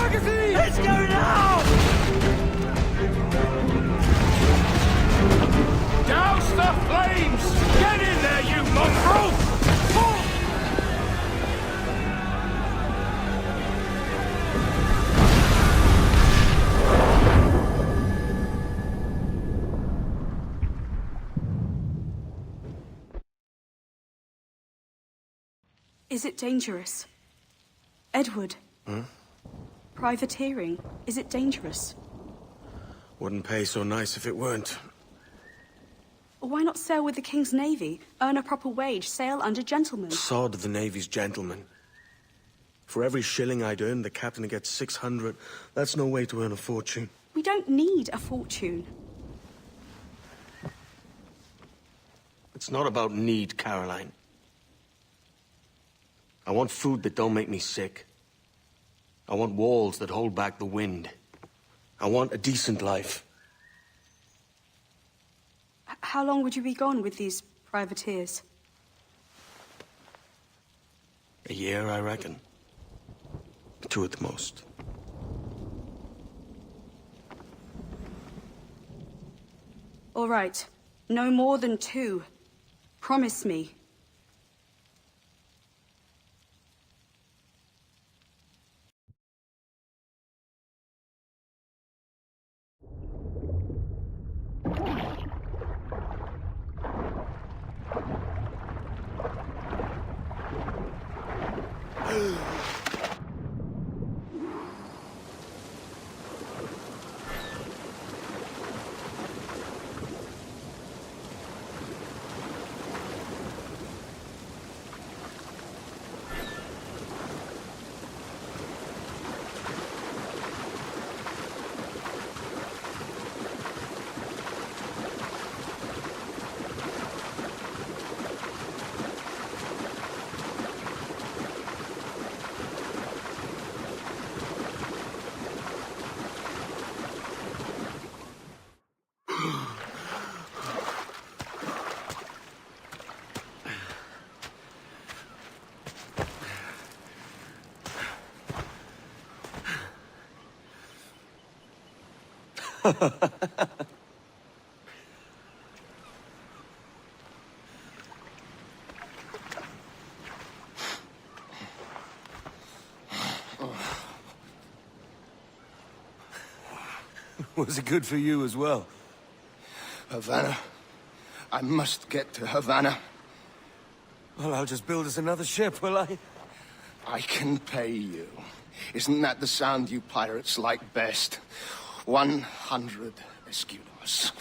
magazine! Let's go now! Douse the flames! Get in there, you mongrel! Is it dangerous? Edward? Privateering, is it dangerous? Wouldn't pay so nice if it weren't. Why not sail with the King's Navy? Earn a proper wage, sail under gentlemen. Sod the Navy's gentlemen. For every shilling I'd earn, the captain gets 600. That's no way to earn a fortune. We don't need a fortune. It's not about need, Caroline. I want food that don't make me sick. I want walls that hold back the wind. I want a decent life. How long would you be gone with these privateers? A year, I reckon. 2 at the most. All right. No more than 2. Promise me. Was it good for you as well? Havana. I must get to Havana. Well, I'll just build us another ship, will I? I can pay you. Isn't that the sound you pirates like best? 100 escudos.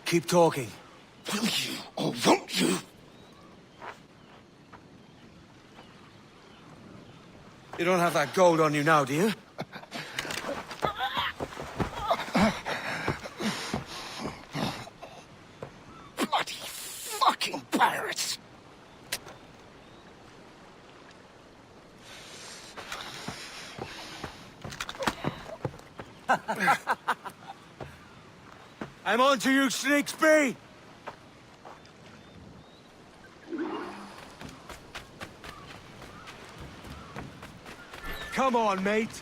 Keep talking. Will you or won't you? You don't have that gold on you now, do you? Bloody fucking pirates! I'm on to you, Snakesby! Come on, mate.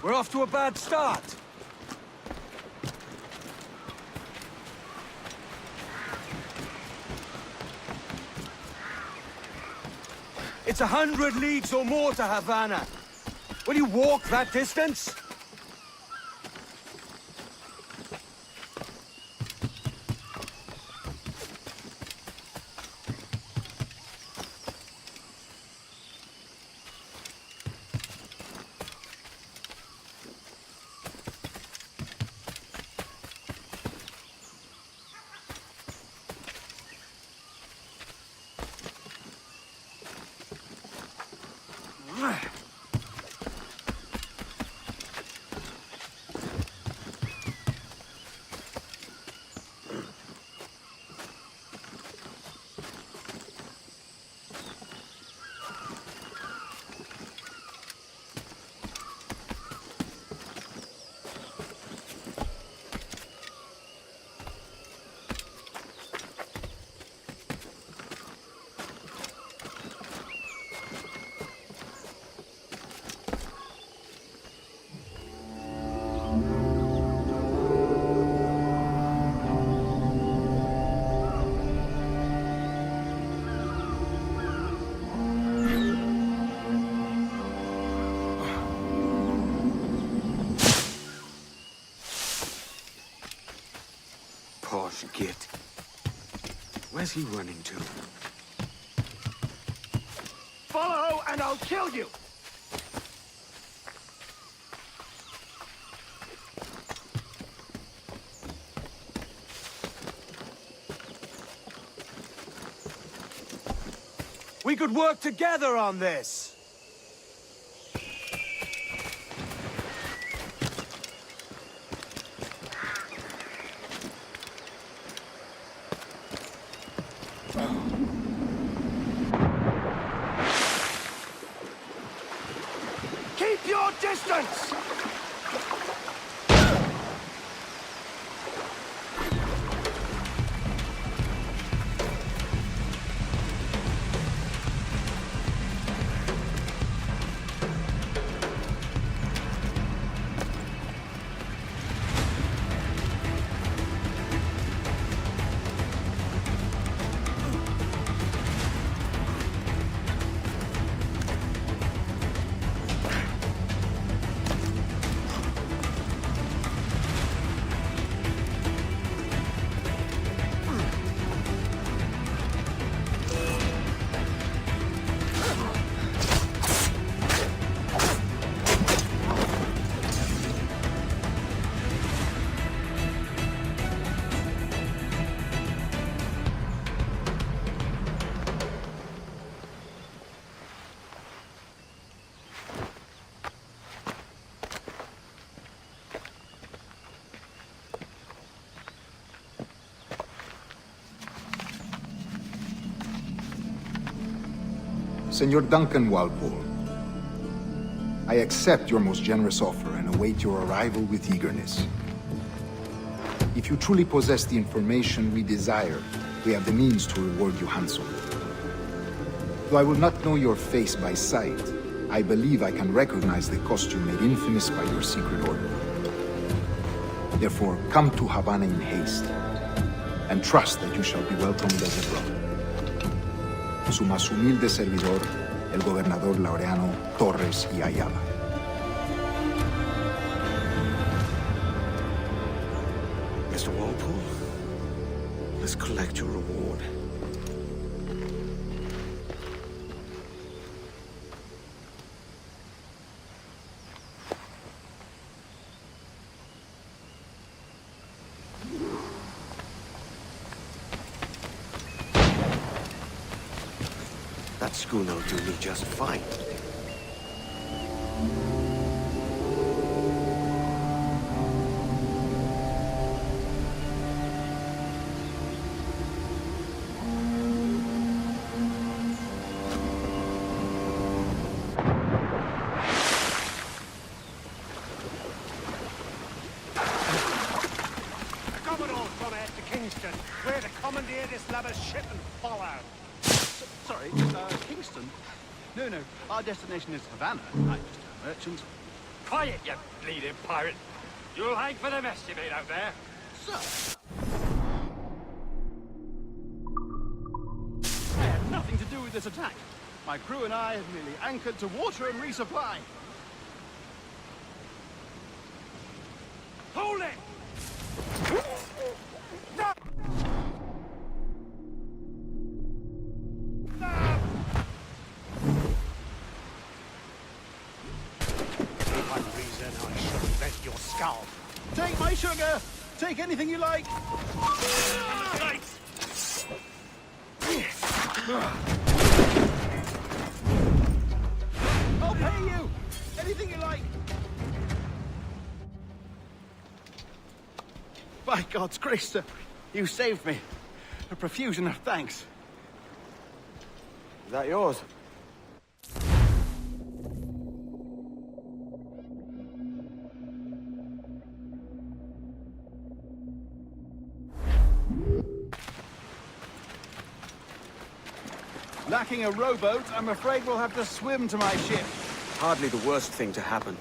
We're off to a bad start. It's 100 leagues or more to Havana. Will you walk that distance? Git. Where's he running to? Follow, and I'll kill you! We could work together on this! Keep your distance! Senor Duncan Walpole, I accept your most generous offer and await your arrival with eagerness. If you truly possess the information we desire, we have the means to reward you handsomely. Though I will not know your face by sight, I believe I can recognize the costume made infamous by your secret order. Therefore, come to Havana in haste, and trust that you shall be welcomed as a brother. Su más humilde servidor, el gobernador Laureano Torres y Ayala. Mr. Walpole, let's collect your reward. That schooner will do me just fine. Commodore from here to Kingston. We're to commandeer this lubber's ship and follow. Sorry, Kingston? No, our destination is Havana. I'm just a merchant. Quiet, you bleeding pirate. You'll hang for the mess you made out there. Sir! I had nothing to do with this attack. My crew and I have merely anchored to water and resupply. Hold it! No! One reason I should bent your skull. Take my sugar! Take anything you like! I'll pay you! Anything you like! By God's grace, sir, you saved me. A profusion of thanks. Is that yours? Lacking a rowboat, I'm afraid we'll have to swim to my ship. Hardly the worst thing to happen.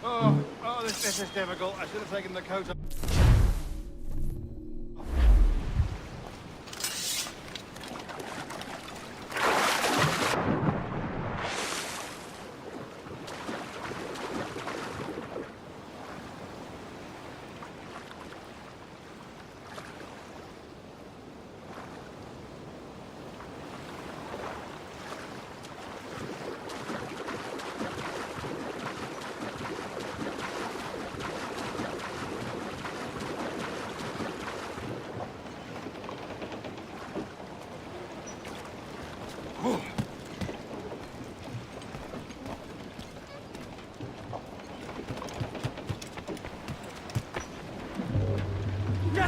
Oh, this is difficult. I should have taken the coat off.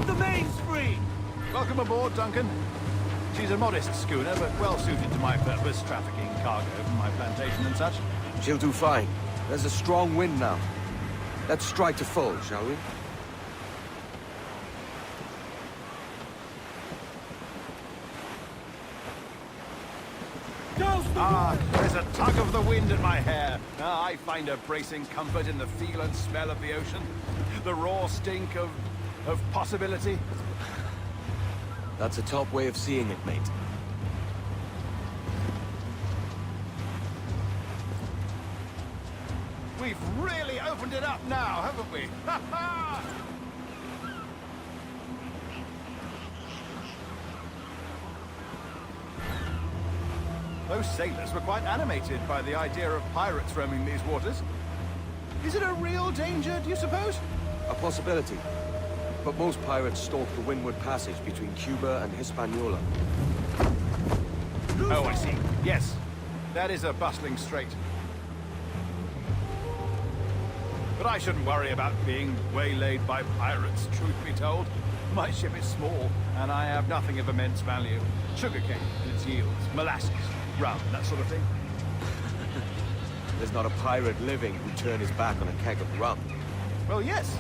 Set the mains free! Welcome aboard, Duncan. She's a modest schooner, but well suited to my purpose, trafficking cargo from my plantation and such. She'll do fine. There's a strong wind now. Let's strike to full, shall we? There's a tug of the wind at my hair. I find a bracing comfort in the feel and smell of the ocean. The raw stink of possibility. That's a top way of seeing it, mate. We've really opened it up now, haven't we? Ha ha! Those sailors were quite animated by the idea of pirates roaming these waters. Is it a real danger, do you suppose? A possibility. But most pirates stalk the Windward Passage between Cuba and Hispaniola. Oh, I see. Yes. That is a bustling strait. But I shouldn't worry about being waylaid by pirates, truth be told. My ship is small, and I have nothing of immense value. Sugarcane and its yields, molasses, rum, that sort of thing. There's not a pirate living who'd turn his back on a keg of rum. Well, yes.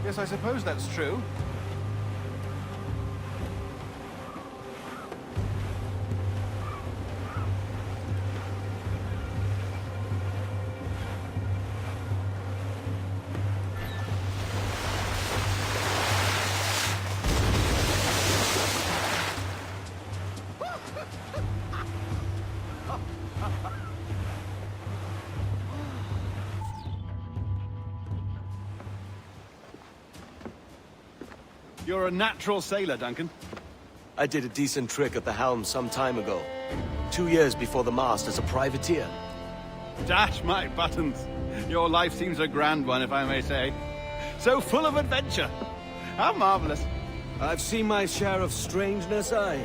Yes, I suppose that's true. You're a natural sailor, Duncan. I did a decent trick at the helm some time ago. 2 years before the mast as a privateer. Dash my buttons. Your life seems a grand one, if I may say. So full of adventure. How marvelous. I've seen my share of strangeness, aye.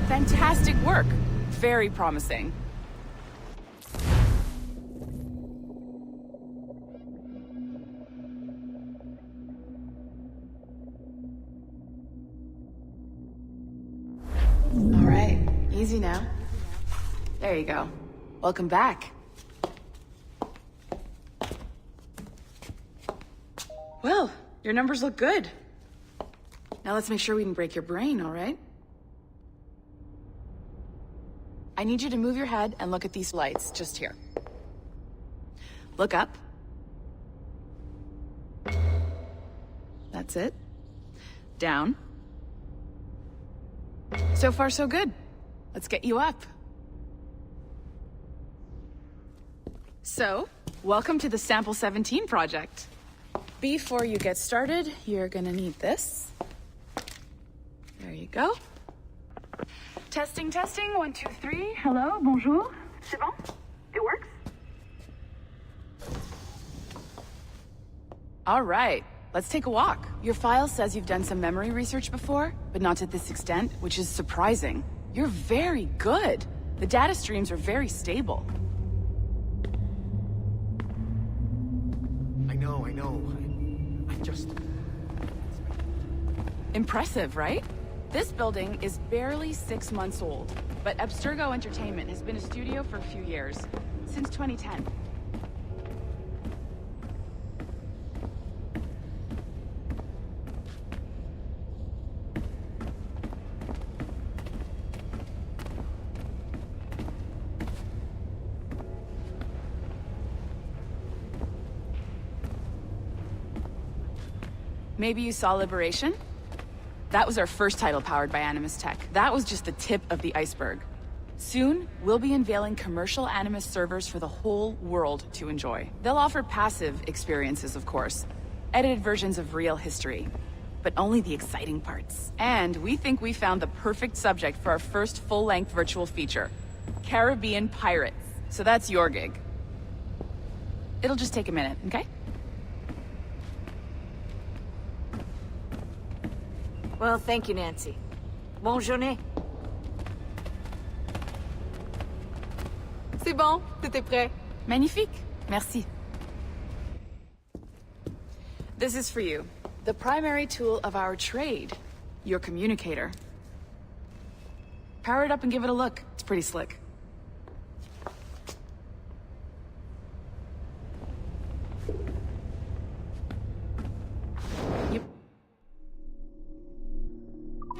Fantastic work. Very promising. All right, easy now. There you go. Welcome back. Well, your numbers look good. Now let's make sure we can break your brain, all right? I need you to move your head and look at these lights, just here. Look up. That's it. Down. So far, so good. Let's get you up. So, welcome to the Sample 17 project. Before you get started, you're gonna need this. There you go. Testing, testing, 1, 2, 3. Hello, bonjour. C'est bon? It works? All right, let's take a walk. Your file says you've done some memory research before, but not to this extent, which is surprising. You're very good. The data streams are very stable. I know. I just... Impressive, right? This building is barely 6 months old, but Abstergo Entertainment has been a studio for a few years, since 2010. Maybe you saw Liberation? That was our first title powered by Animus Tech. That was just the tip of the iceberg. Soon, we'll be unveiling commercial Animus servers for the whole world to enjoy. They'll offer passive experiences, of course. Edited versions of real history. But only the exciting parts. And we think we found the perfect subject for our first full-length virtual feature. Caribbean Pirates. So that's your gig. It'll just take a minute, okay? Well, thank you, Nancy. Bonne journée. C'est bon, tout est prêt. Magnifique. Merci. This is for you. The primary tool of our trade. Your communicator. Power it up and give it a look. It's pretty slick.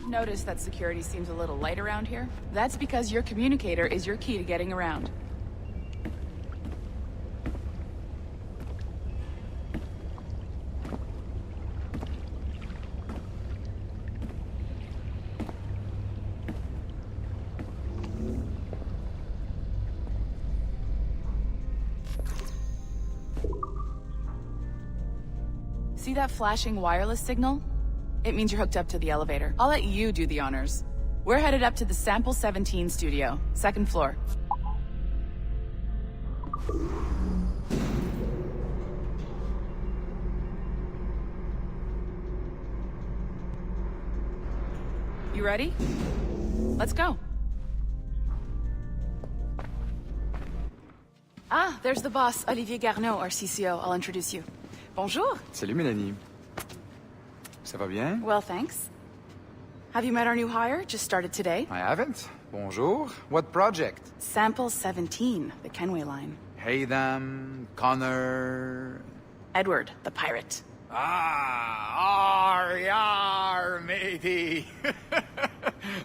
Notice that security seems a little light around here? That's because your communicator is your key to getting around. See that flashing wireless signal? It means you're hooked up to the elevator. I'll let you do the honors. We're headed up to the Sample 17 studio, 2nd floor. You ready? Let's go. Ah, there's the boss, Olivier Garneau, our CCO. I'll introduce you. Bonjour. Salut, Mélanie. Ça va bien? Well, thanks. Have you met our new hire? Just started today. I haven't. Bonjour. What project? Sample 17, the Kenway line. Haytham, Connor... Edward, the pirate. Ah, yar, matey.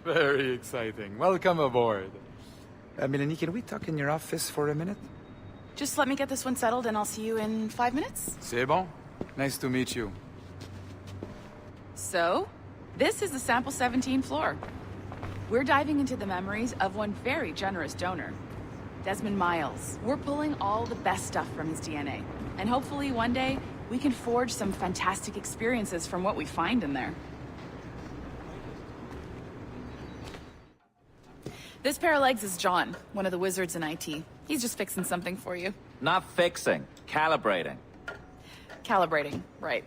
Very exciting. Welcome aboard. Mélanie, can we talk in your office for a minute? Just let me get this one settled and I'll see you in 5 minutes. C'est bon. Nice to meet you. So, this is the Sample 17 floor. We're diving into the memories of one very generous donor, Desmond Miles. We're pulling all the best stuff from his DNA. And hopefully one day, we can forge some fantastic experiences from what we find in there. This pair of legs is John, one of the wizards in IT. He's just fixing something for you. Not fixing, calibrating. Calibrating, right.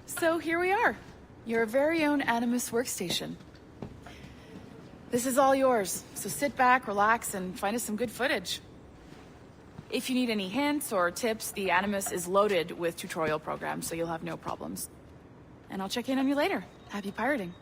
So here we are, your very own Animus workstation. This is all yours, so sit back, relax, and find us some good footage. If you need any hints or tips, the Animus is loaded with tutorial programs, so you'll have no problems. And I'll check in on you later. Happy pirating.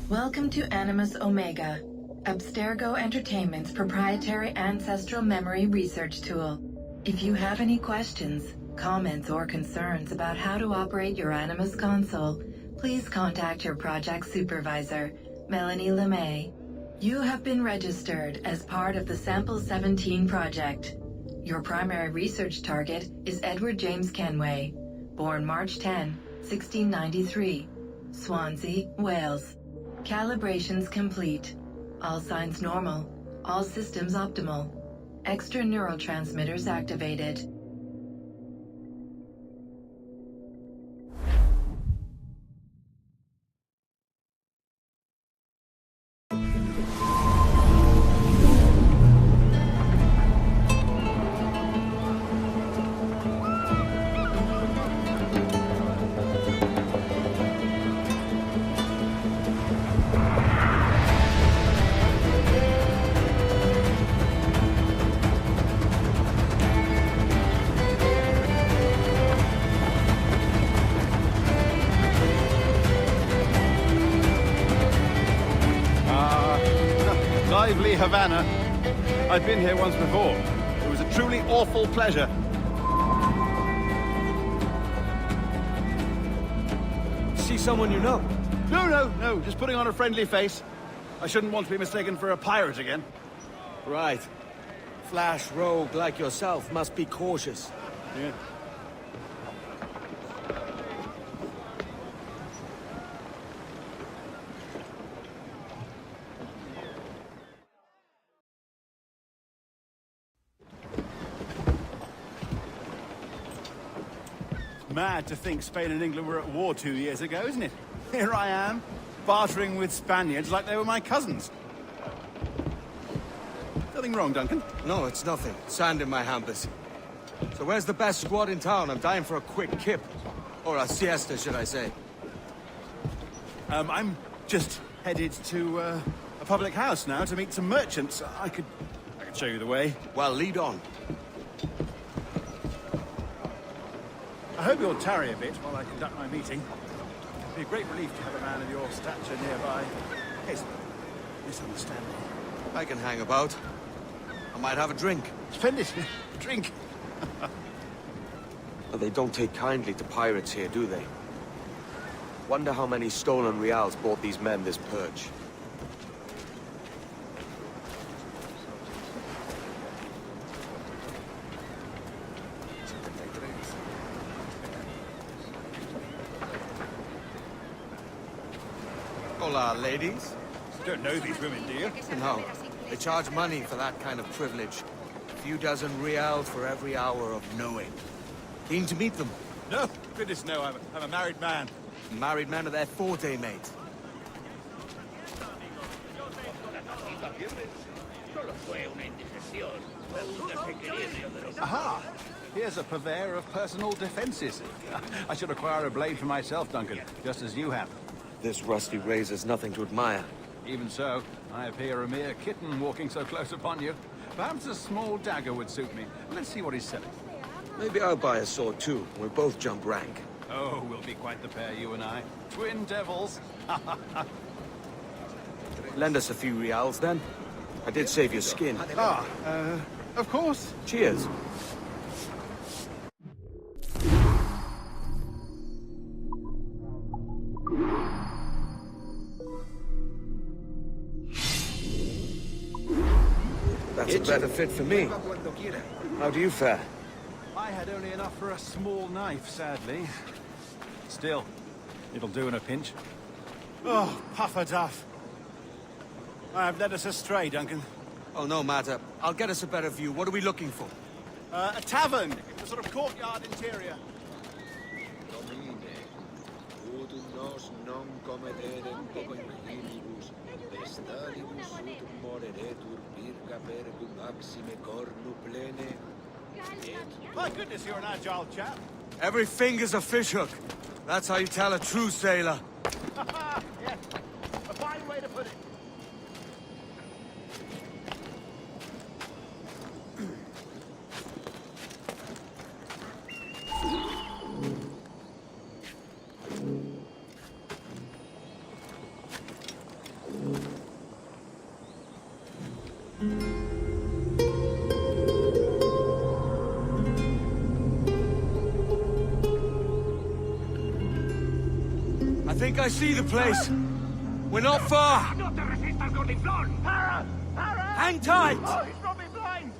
Welcome to Animus Omega, Abstergo Entertainment's proprietary ancestral memory research tool. If you have any questions, comments, or concerns about how to operate your Animus console, please contact your project supervisor, Melanie LeMay. You have been registered as part of the Sample 17 project. Your primary research target is Edward James Kenway, born March 10, 1693, Swansea, Wales. Calibrations complete. All signs normal. All systems optimal. Extra neurotransmitters activated. Lively Havana. I've been here once before. It was a truly awful pleasure. See someone you know? No, just putting on a friendly face. I shouldn't want to be mistaken for a pirate again. Right. Flash rogue like yourself must be cautious. Yeah. Mad to think Spain and England were at war 2 years ago, isn't it? Here I am, bartering with Spaniards like they were my cousins. Nothing wrong, Duncan? No, it's nothing. Sand in my hampers. So where's the best squad in town? I'm dying for a quick kip. Or a siesta, should I say. I'm just headed to a public house now to meet some merchants. I could show you the way. Well, lead on. I hope you'll tarry a bit while I conduct my meeting. It'd be a great relief to have a man of your stature nearby. Case of misunderstanding. I can hang about. I might have a drink. Splendid. Drink. They don't take kindly to pirates here, do they? Wonder how many stolen reals bought these men this perch. Hola, ladies. Don't know these women, do you? No. They charge money for that kind of privilege. A few dozen reals for every hour of knowing. Keen to meet them. No, goodness no, I'm a married man. Married men are their forte, mate. Aha! Here's a purveyor of personal defenses. I should acquire a blade for myself, Duncan, just as you have. This rusty razor's nothing to admire. Even so, I appear a mere kitten walking so close upon you. Perhaps a small dagger would suit me. Let's see what he's selling. Maybe I'll buy a sword too. We'll both jump rank. Oh, we'll be quite the pair, you and I. Twin devils. Lend us a few reals, then. I did save your skin. Of course. Cheers. That's a better fit for me. How do you fare? I had only enough for a small knife, sadly. Still, it'll do in a pinch. Oh, puffer duff. I've led us astray, Duncan. Oh, no matter. I'll get us a better view. What are we looking for? A tavern. A sort of courtyard interior. My goodness, you're an agile chap. Every finger's a fishhook. That's how you tell a true sailor. Yeah, a fine way to put it. I think I see the place. We're not far. Hang tight! Oh, he's got me blind!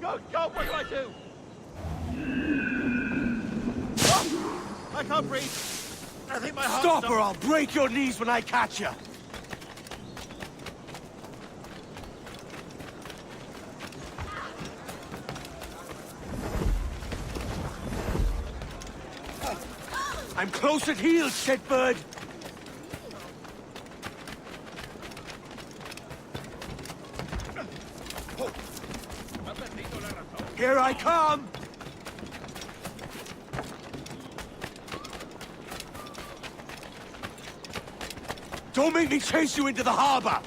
Go, what do I do? Oh, I can't breathe. I think my heart's Stop or I'll break your knees when I catch you. I'm close at heel, shitbird! Here I come! Don't make me chase you into the harbor!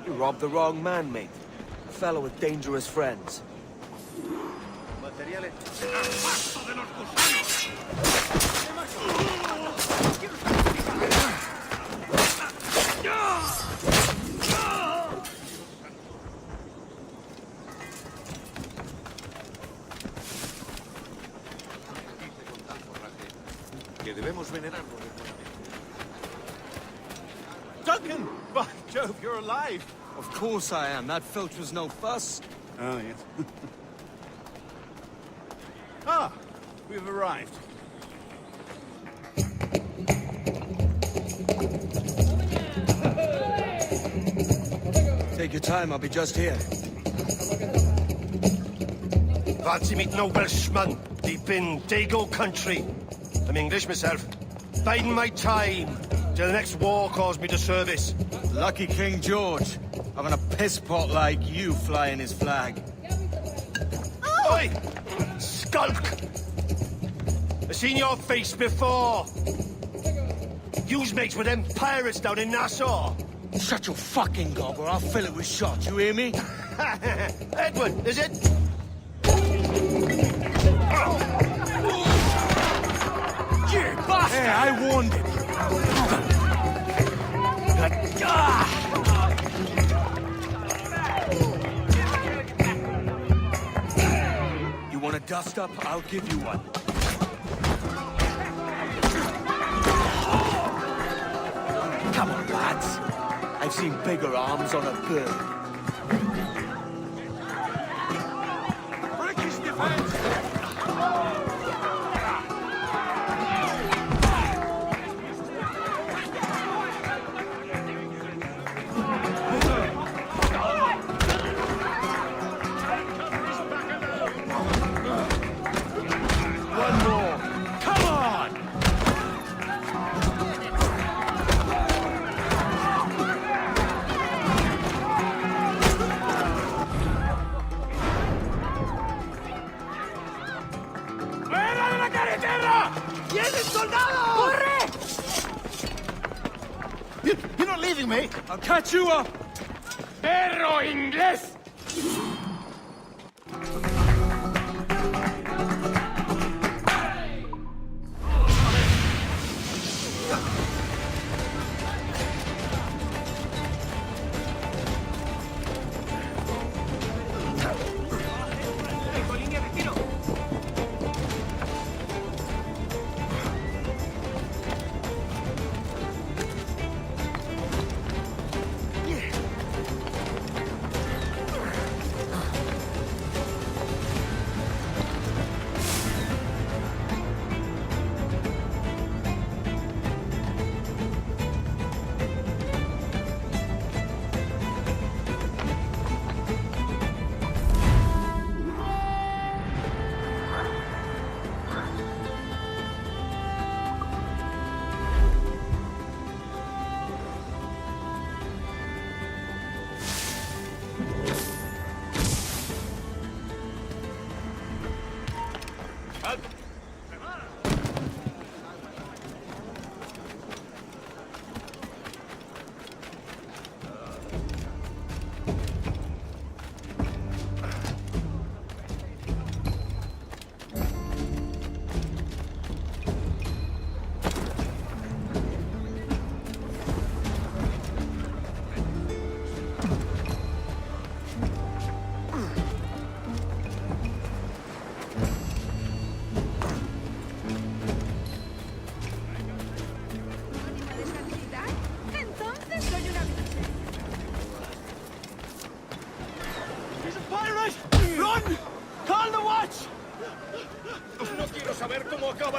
You robbed the wrong man, mate. A fellow with dangerous friends. Duncan! By Jove, you're alive! Of course I am. That filch was no fuss. Oh, yes. Ah, we've arrived. Take your time, I'll be just here. Fancy meeting a Welshman deep in Dago country. I'm English myself. Biding my time till the next war calls me to service. Lucky King George, having a piss pot like you flying his flag. Oi! Skulk! I've seen your face before. You's mates with them pirates down in Nassau. Shut your fucking gob or I'll fill it with shot, you hear me? Edward, is it? You bastard! Hey, I warned him. You want a dust up? I'll give you one. Come on, lads. I've seen bigger arms on a bird. British defense! One more. Come on! You're not leaving me! I'll catch you up! Perro inglés!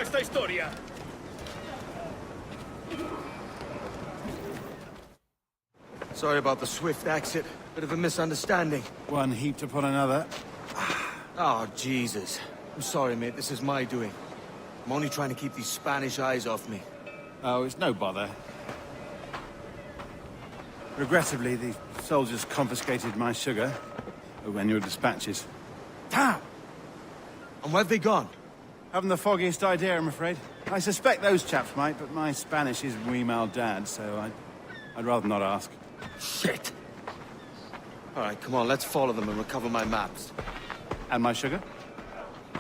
esta historia. Sorry about the swift exit. Bit of a misunderstanding. One heaped upon another. Oh, Jesus. I'm sorry, mate. This is my doing. I'm only trying to keep these Spanish eyes off me. Oh, it's no bother. Regrettably, the soldiers confiscated my sugar when your dispatches. Damn! And where've they gone? Haven't the foggiest idea, I'm afraid. I suspect those chaps might, but my Spanish is muy mal dad, so I'd rather not ask. Shit! All right, come on, let's follow them and recover my maps. And my sugar?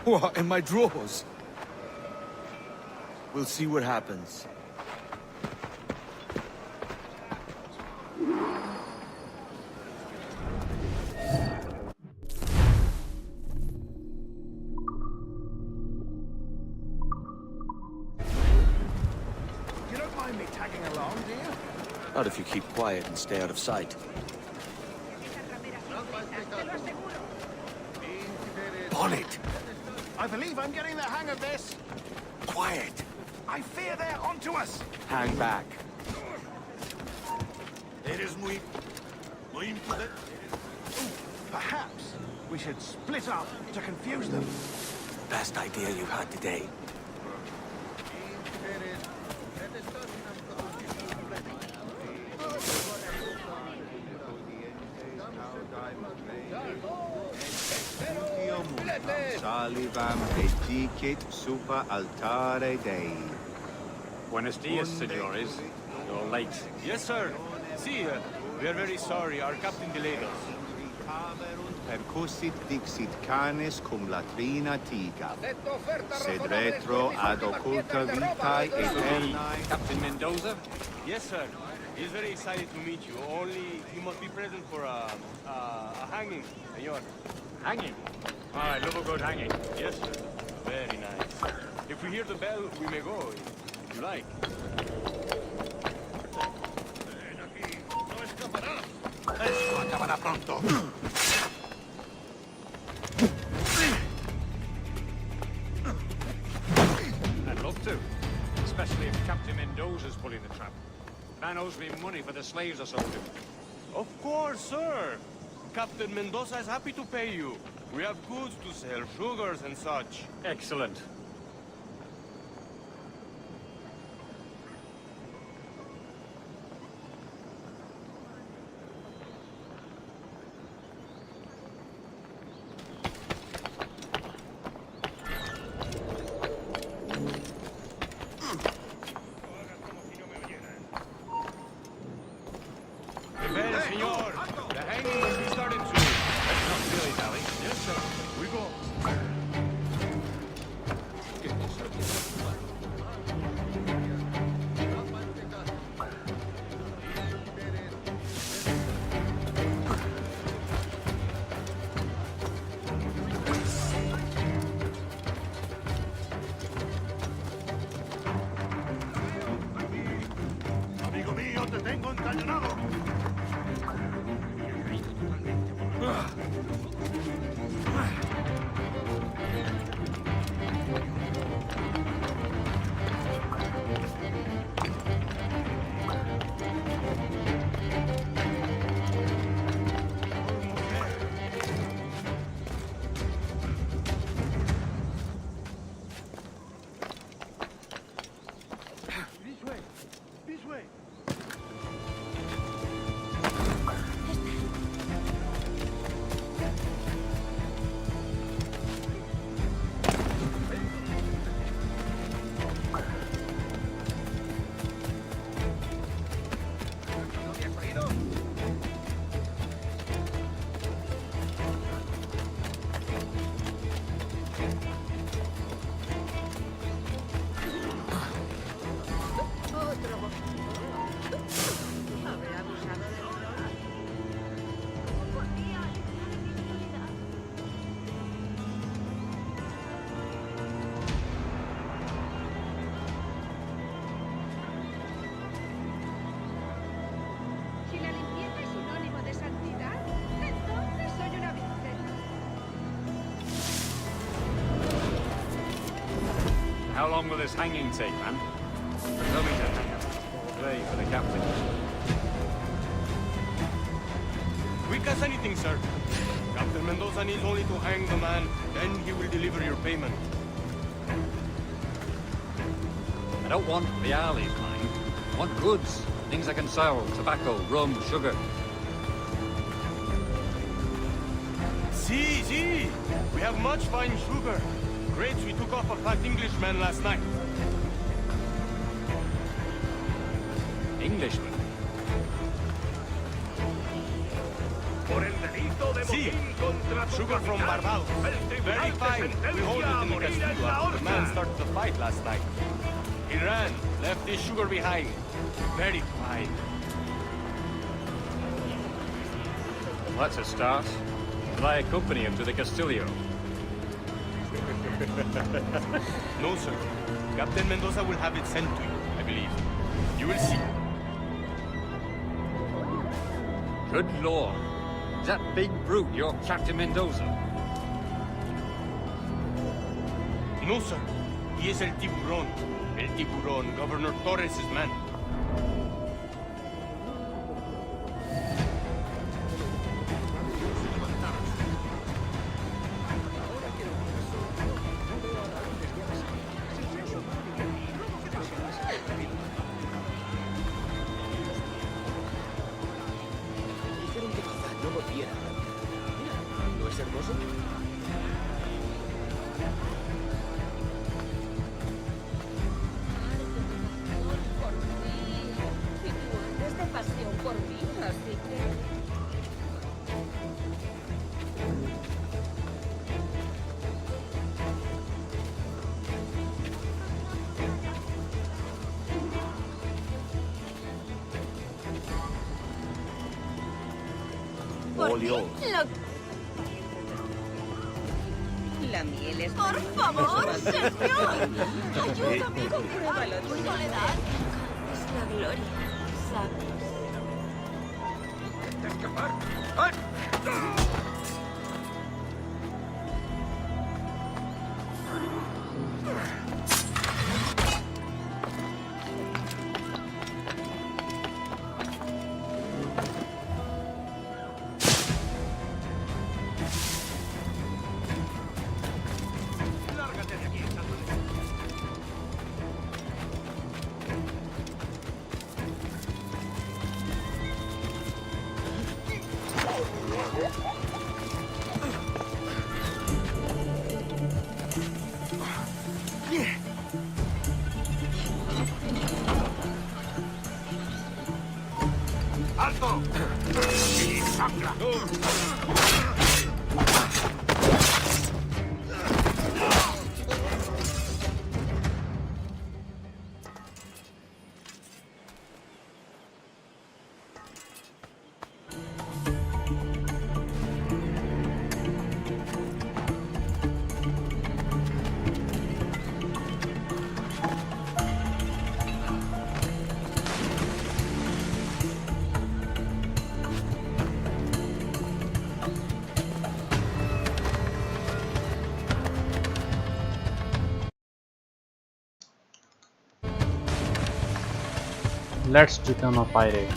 What, in my drawers? We'll see what happens. Not if you keep quiet and stay out of sight. Bonnet! I believe I'm getting the hang of this. Quiet! I fear they're onto us. Hang back. Eres muy imprudent. Perhaps we should split up to confuse them. Best idea you've had today. Salivam edicit super altare Dei. Buenos dias, senores. You're late. Yes, sir. See, we are very sorry. Our captain delayed us. Percussit dixit canes cum latrina tiga. Sed retro ad occulta vitae aeternae. Captain Mendoza? Yes, sir. He's very excited to meet you. Only he must be present for a hanging, senor. Hanging? I love a good hanging. Yes, sir. Very nice. If we hear the bell, we may go, if you like. Esto acabará pronto. I'd love to. Especially if Captain Mendoza's pulling the trap. Man owes me money for the slaves I sold him. Of course, sir. Captain Mendoza is happy to pay you. We have goods to sell, sugars and such. Excellent. Well, senor, the hanging must be started soon. Let's not dilly-dally. Yes, sir. We go. Amigo mío, te tengo encañonado. This way. This way. Si la limpieza es sinónimo de santidad, entonces soy una virgen. How long will this hanging take, man? Tell me to hang up. All day for the captain. Quick as anything, sir. Captain Mendoza needs only to hang the man, then he will deliver your payment. I don't want reales, mind. I want goods. Things I can sell. Tobacco, rum, sugar. See. We have much fine sugar. Grapes we took off a fat Englishman last night. Englishman? See, sugar from Barbados. Very fine. We hold it in the castillo after the man started the fight last night. He ran, left his sugar behind. Very fine. Well, that's a start. Will I accompany him to the Castillo? No, sir. Captain Mendoza will have it sent to you, I believe. You will see. Good lord. That big brute, your Captain Mendoza? No, sir. He is El Tiburon. El Tiburon, Governor Torres' man. Dijeron que quizá no volviera. Mira, ¿no es hermoso? Por mí. Y tú eres de pasión por mí, así que... All yours. La miel es... Por favor, Sergio. Ayúdame, compruébalo. Tu soledad es la gloria, ¿sabes? Escapar. Lárgate de aquí, Salvador. ¡Alto! ¡Y sangra! Let's become a pirate.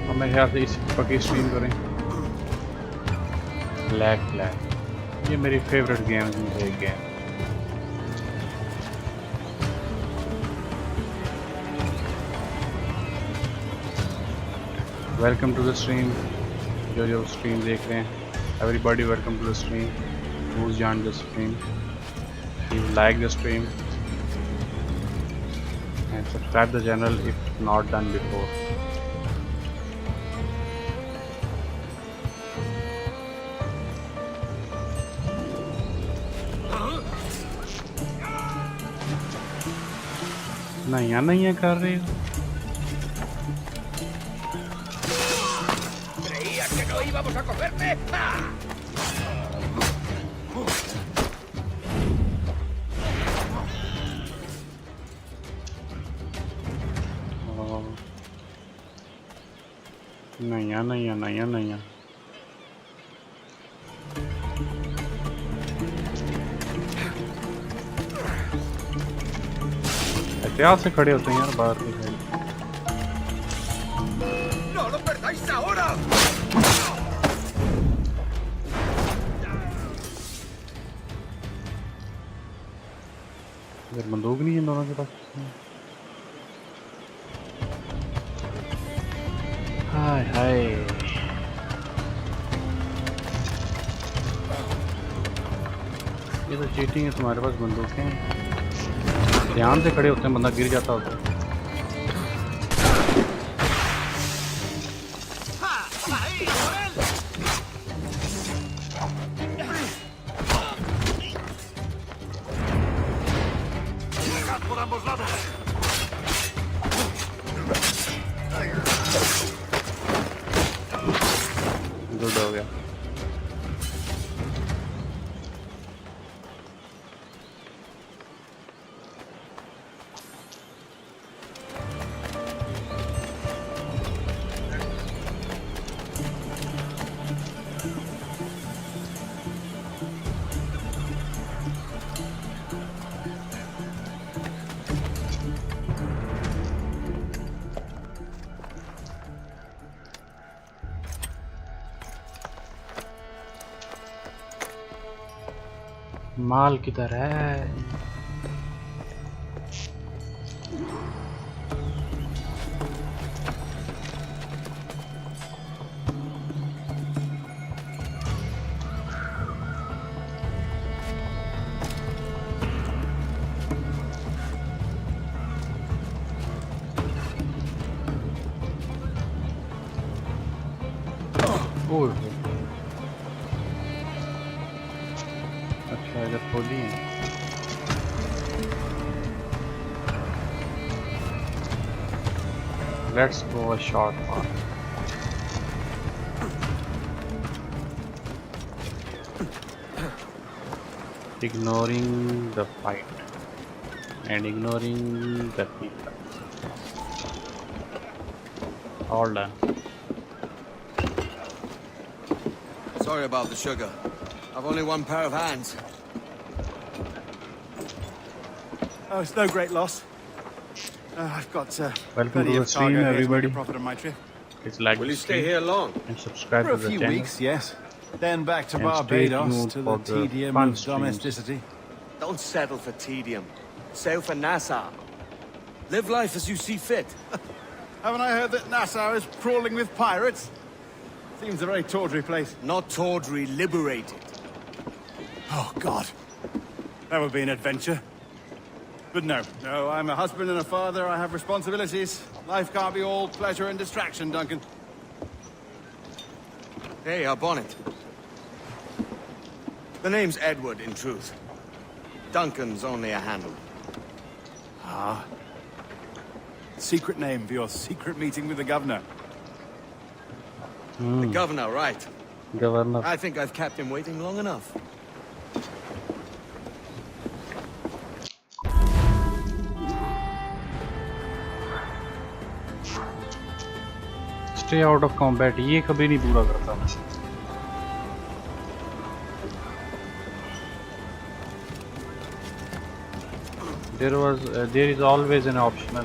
अब मेरे ख्याल से इसी पक्की stream करें। Black flag ये मेरी favourite games में से एक game. Welcome to the stream. जो स्ट्रीम देख रहे हैं, everybody welcome to the stream. Who's joined the stream? Please like the stream and subscribe the channel if not done before. नहीं कर रही हो। ¿Creías que no íbamos a cogerte? ¡Ah! नहीं एहतियात से खड़े होते हैं यार बाहर की side. ¡No lo perdáis ahora! इधर बंदूक नहीं है इन दोनों के पास। हाय हाय ये तो चीटिंग है। तुम्हारे पास बंदूकें ध्यान से खड़े होते हैं, बंदा गिर जाता होता है। por ambos lados. गुड हो गया। माल किधर है? अच्छा इधर खोली है। Let's go a short path. Ignoring the fight and ignoring the people. All done. Sorry about the sugar. I've only one pair of hands. Oh, it's no great loss. I've got Welcome plenty to of the stream, cargo here to make everybody. a profit on my trip. It's like Will you the stay stream here long? and subscribe For to a the few channel. weeks, yes. Then back to And stay Barbados tuned to for the the tedium fun of streams. domesticity. Don't settle for tedium. Sail for Nassau. Live life as you see fit. Haven't I heard that Nassau is crawling with pirates? Seems a very tawdry place. Not tawdry, liberated. Oh, God. That would be an adventure. But no, I'm a husband and a father. I have responsibilities. Life can't be all pleasure and distraction, Duncan. Hey, our bonnet. The name's Edward, in truth. Duncan's only a handle. Ah. Secret name for your secret meeting with the governor. The governor, right. Governor. I think I've kept him waiting long enough. Stay out of combat. ये कभी नहीं पूरा करता मैं. There is always an optional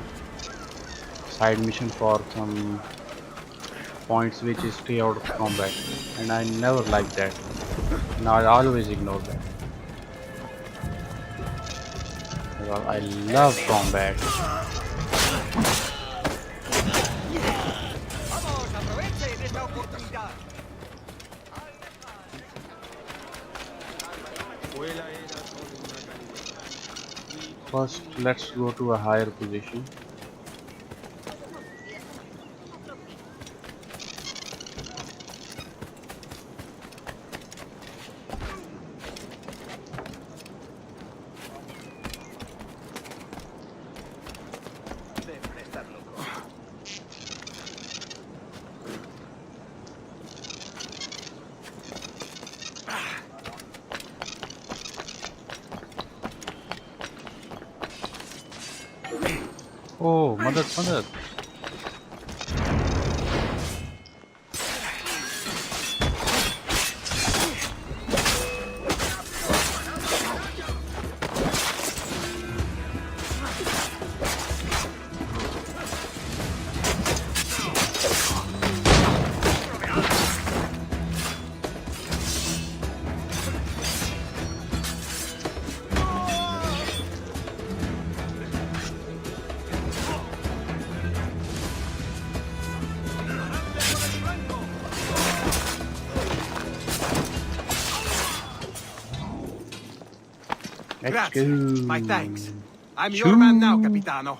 side mission for some points which is stay out of combat, and I never like that. And I always ignore that. Because I love combat. First, let's go to a higher position. Oh, madad, madad. Grazie. My thanks. I'm your man now, Capitano.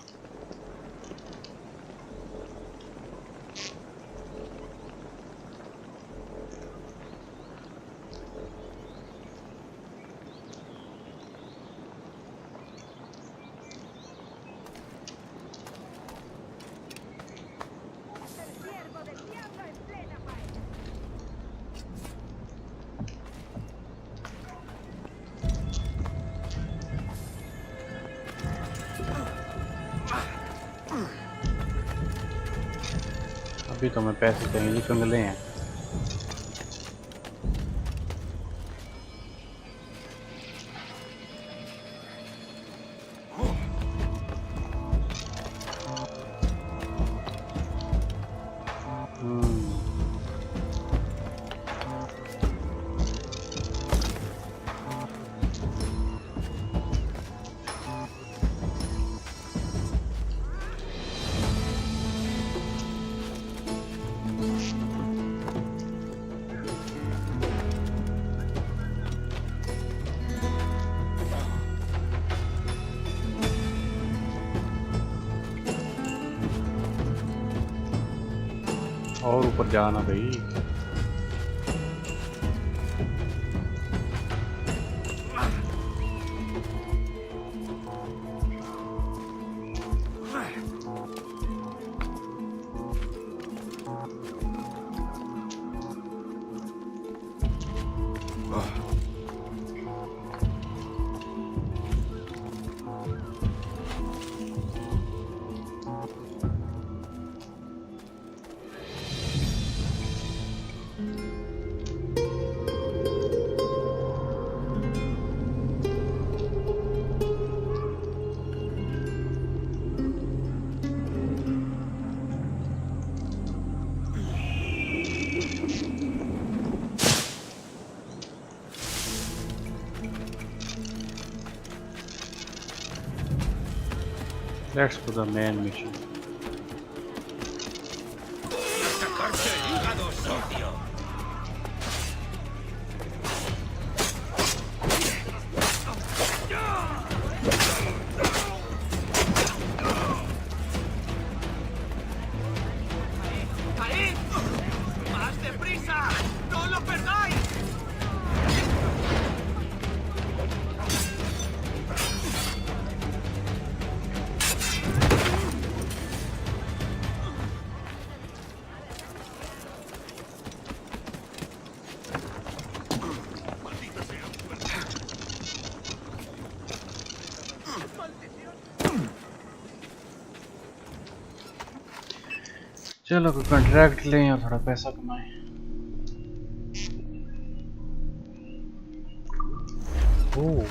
अभी तो मैं पैसे कहीं चुंगले हैं. और ऊपर जाना भाई। Let's do the main mission. ¡Caíd! ¡Más deprisa! ¡No lo perdáis! चलो कोई कॉन्ट्रैक्ट लें और थोड़ा पैसा कमाएं। ओह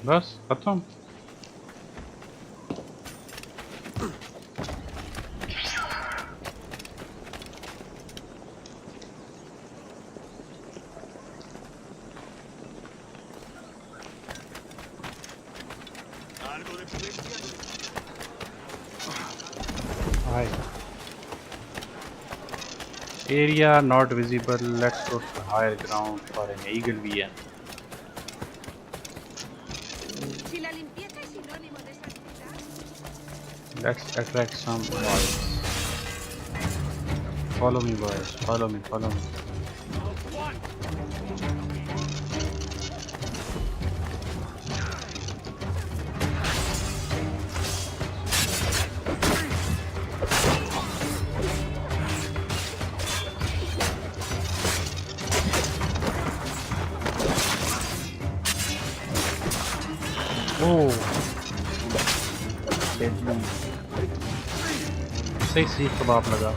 बस खत्म। Area not visible. Let's go to higher ground for an eagle VN. Si la limpieza es sinónimo de santidad. Let's attract some boys. Follow me, boys. Follow me. Follow me. Oh, सही सीख कबाब लगा।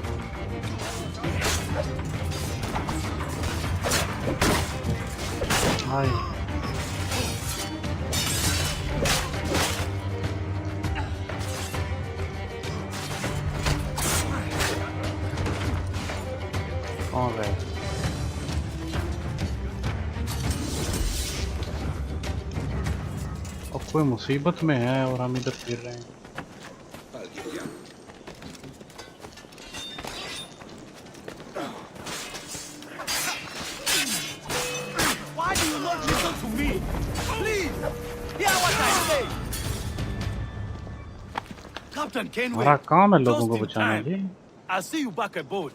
हाय कौन है? अब कोई मुसीबत में है और हम इधर फिर रहे हैं। Yeah, what I say. Captain Kenway. हमारा काम है लोगों just को in बचाना time. जी। I'll see you back aboard.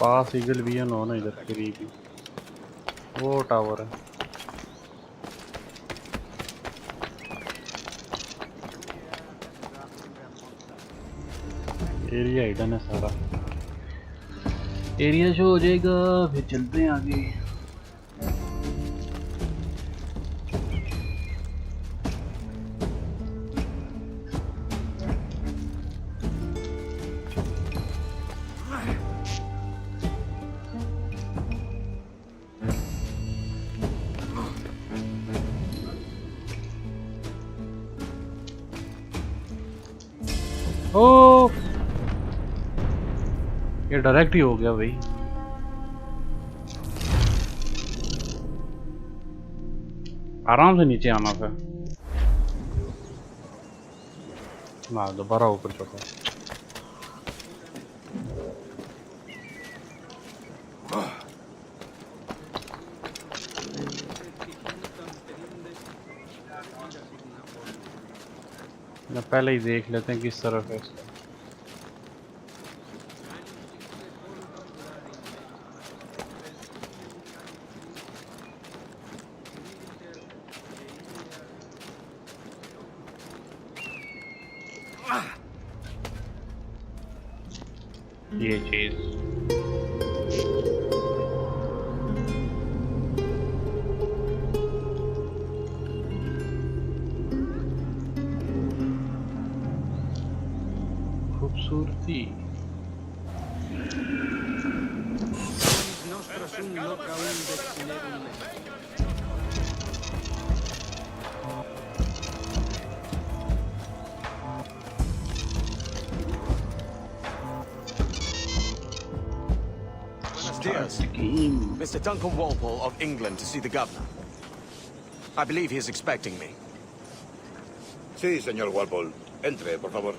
पास ईगल भी है ना इधर करीब ही। वो टावर है। एरिया हिडन है सारा। एरिया शो हो जाएगा फिर चलते हैं आगे। ओ ये डायरेक्ट ही हो गया भाई। आराम से नीचे आना था ना, दोबारा ऊपर चढ़ा। पहले ही देख लेते हैं किस तरफ है इसका। ये चीज खूबसूरती। Mr. Duncan Walpole of England to see the governor. I believe he is expecting me. Sí, señor Walpole. Entre, por favor.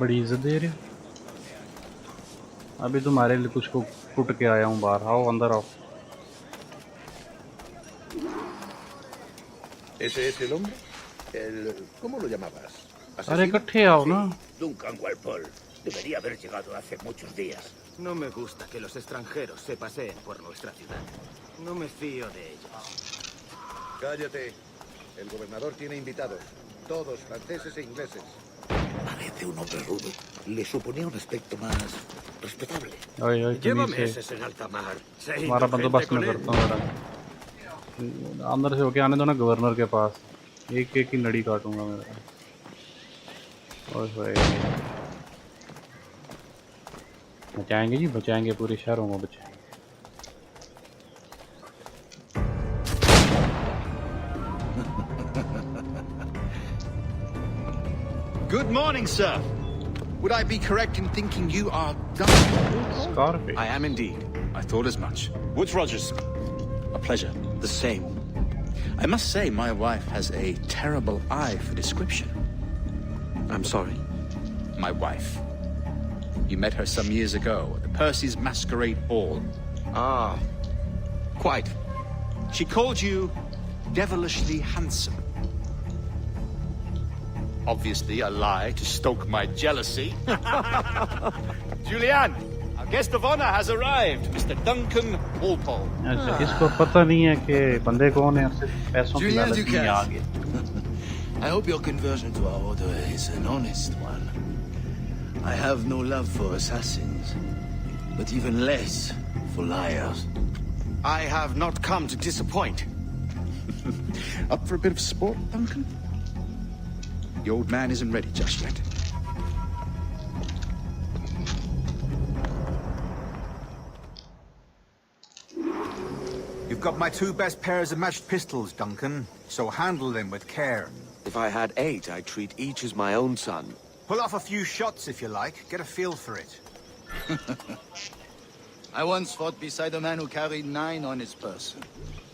बड़ी इज्जत दे रहे हो। अभी तुम्हारे लिए कुछ को कुट के आया हूँ बाहर। आओ अंदर आओ। ¿Ese es el hombre? ¿Cómo lo llamabas? अरे इकट्ठे आओ ना। Duncan Walpole. Debería haber llegado hace muchos días. No me gusta que los extranjeros se paseen por nuestra ciudad. No me fío de ellos. Cállate. El gobernador tiene invitados. Todos franceses e ingleses. Parece un hombre rudo. Le suponía un aspecto más respetable. Lleva meses en alta mar. हमारा बंदोबस्त मैं करता हूँ जरा। अंदर से होके आने दो ना गवर्नर के पास। एक एक की नड़ी काटूंगा मेरा। ओए बचाएंगे जी, बचाएंगे, पूरे शहरों में बचाएंगे। Good morning, sir. Would I be correct in thinking you are Duncan? I am indeed. I thought as much. Woods Rogers. A pleasure. The same. I must say, my wife has a terrible eye for description. I'm sorry. My wife. You met her some years ago at the Percy's Masquerade Ball. Ah, quite. She called you devilishly handsome. Obviously a lie to stoke my jealousy. Julian, our guest of honor has arrived, Mr. Duncan Walpole. अच्छा, इसको पता नहीं है कि बंदे कौन है, सिर्फ पैसों की लालच में आ गए। I hope your conversion to our order is an honest one. I have no love for assassins, but even less for liars. I have not come to disappoint. Up for a bit of sport, Duncan? The old man isn't ready just yet. You've got my 2 best pairs of matched pistols, Duncan, so handle them with care. If I had 8, I'd treat each as my own son. Pull off a few shots if you like. Get a feel for it. I once fought beside a man who carried 9 on his person.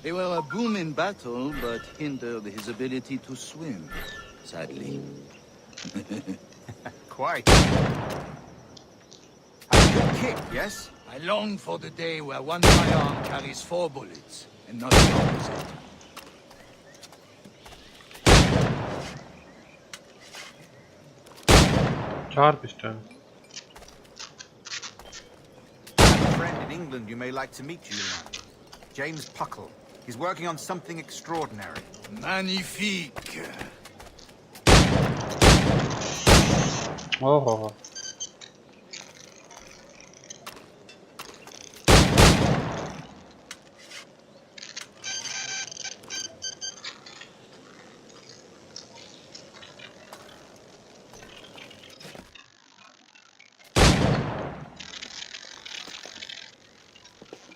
They were a boom in battle, but hindered his ability to swim, sadly. Quite. A good kick, yes? I long for the day where one firearm carries 4 bullets, and not the opposite. Four pistol. I have a friend in England you may like to meet, Julian. James Puckle. He's working on something extraordinary. Magnifique! Oh.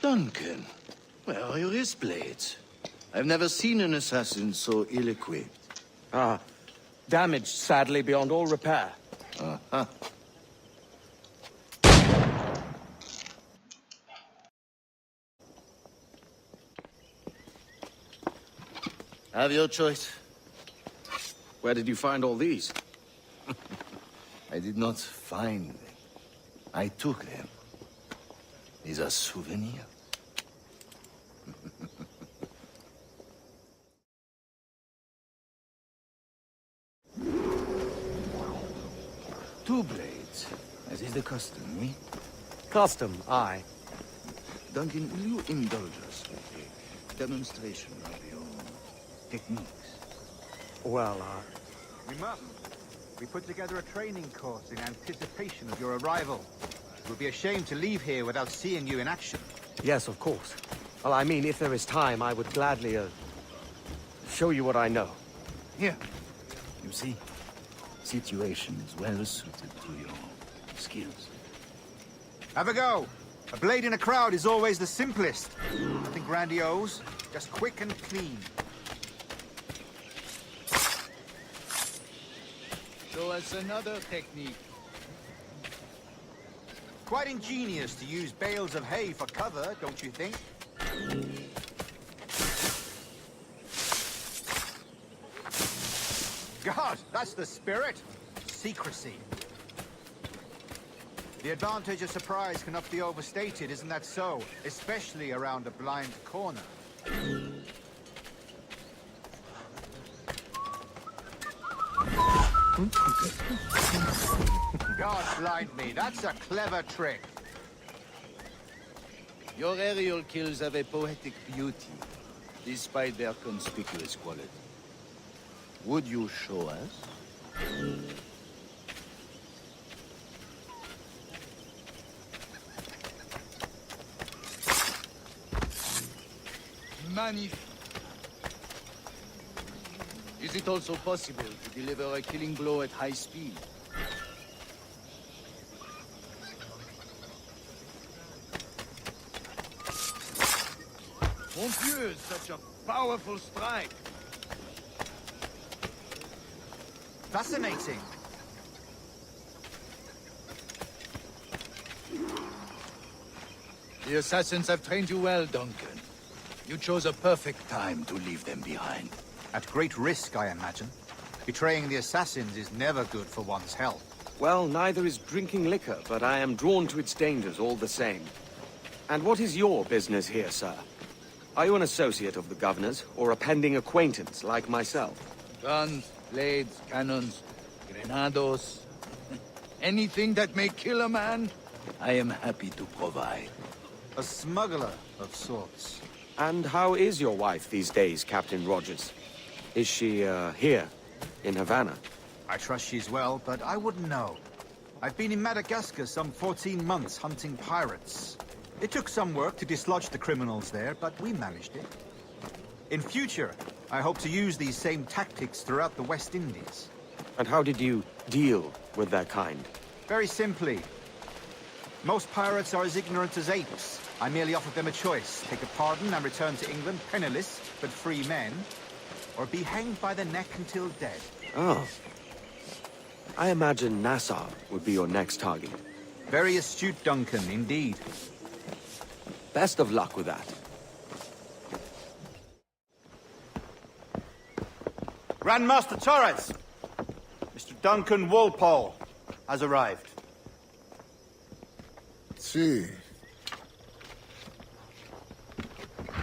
Duncan, where are your wrist blades? I've never seen an assassin so ill-equipped. Ah, damaged sadly beyond all repair. Uh-huh. Have your choice. Where did you find all these? I did not find them. I took them. These are souvenirs. Two blades, as is the custom, oui? Custom, aye. Duncan, will you indulge us with a demonstration of your techniques? Well, We must. We put together a training course in anticipation of your arrival. It would be a shame to leave here without seeing you in action. yes, of course. Well, I mean, if there is time, I would gladly, show you what I know. Here. You see, situation is well suited to your skills. Have a go. A blade in a crowd is always the simplest. Nothing grandiose, just quick and clean. Show us another technique. Quite ingenious to use bales of hay for cover, don't you think? God, that's the spirit. Secrecy. The advantage of surprise cannot be overstated, isn't that so? Especially around a blind corner. God blind me, that's a clever trick. Your aerial kills have a poetic beauty, despite their conspicuous quality. Would you show us? Magnifique. Is it also possible to deliver a killing blow at high speed? Mon Dieu, such a powerful strike! Fascinating. The assassins have trained you well, Duncan. You chose a perfect time to leave them behind. At great risk, I imagine. Betraying the assassins is never good for one's health. Well, neither is drinking liquor, but I am drawn to its dangers all the same. And what is your business here, sir? Are you an associate of the governor's, or a pending acquaintance like myself? Guns, blades, cannons, grenados. Anything that may kill a man, I am happy to provide. A smuggler of sorts. And how is your wife these days, Captain Rogers? Is she, here, in Havana? I trust she's well, but I wouldn't know. I've been in Madagascar some 14 months hunting pirates. It took some work to dislodge the criminals there, but we managed it. In future, I hope to use these same tactics throughout the West Indies. And how did you deal with that kind? Very simply. Most pirates are as ignorant as apes. I merely offered them a choice. Take a pardon and return to England penniless, but free men. Or be hanged by the neck until dead. Oh. I imagine Nassau would be your next target. Very astute, Duncan, indeed. Best of luck with that. Grandmaster Torres! Mr. Duncan Walpole has arrived. See.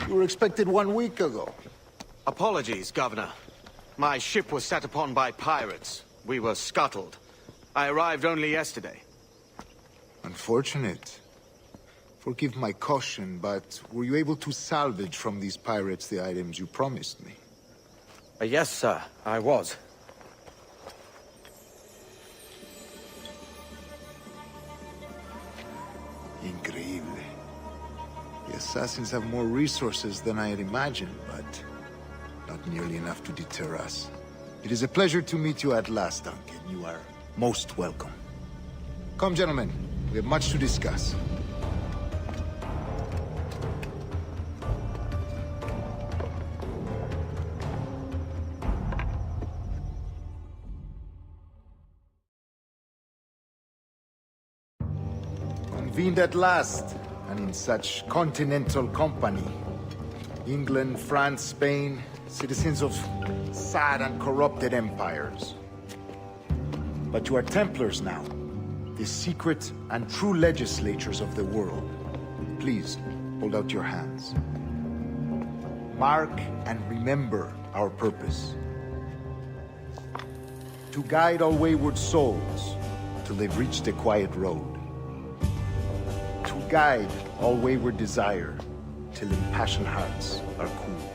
You were expected 1 week ago. Apologies, Governor. My ship was set upon by pirates. We were scuttled. I arrived only yesterday. Unfortunate. Forgive my caution, but were you able to salvage from these pirates the items you promised me? Yes, sir, I was. Increíble. The assassins have more resources than I had imagined, but not nearly enough to deter us. It is a pleasure to meet you at last, Duncan. You are most welcome. Come, gentlemen. We have much to discuss. Convened at last, and in such continental company. England, France, Spain, citizens of sad and corrupted empires. But you are Templars now, the secret and true legislators of the world. Please, hold out your hands. Mark and remember our purpose. To guide all wayward souls till they've reached the quiet road. To guide all wayward desire till impassioned hearts are cool.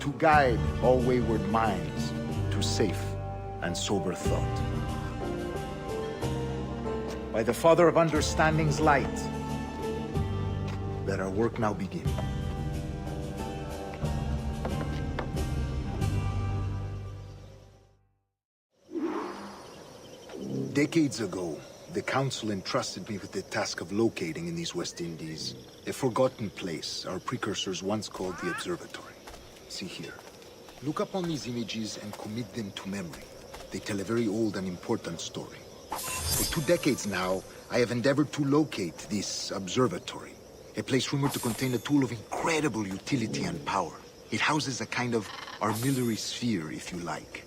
To guide all wayward minds to safe and sober thought. By the Father of Understanding's light, let our work now begin. Decades ago, the Council entrusted me with the task of locating in these West Indies a forgotten place our precursors once called the Observatory. See here. Look upon these images and commit them to memory. They tell a very old and important story. For 2 decades now, I have endeavored to locate this observatory, a place rumored to contain a tool of incredible utility and power. It houses a kind of armillary sphere, if you like.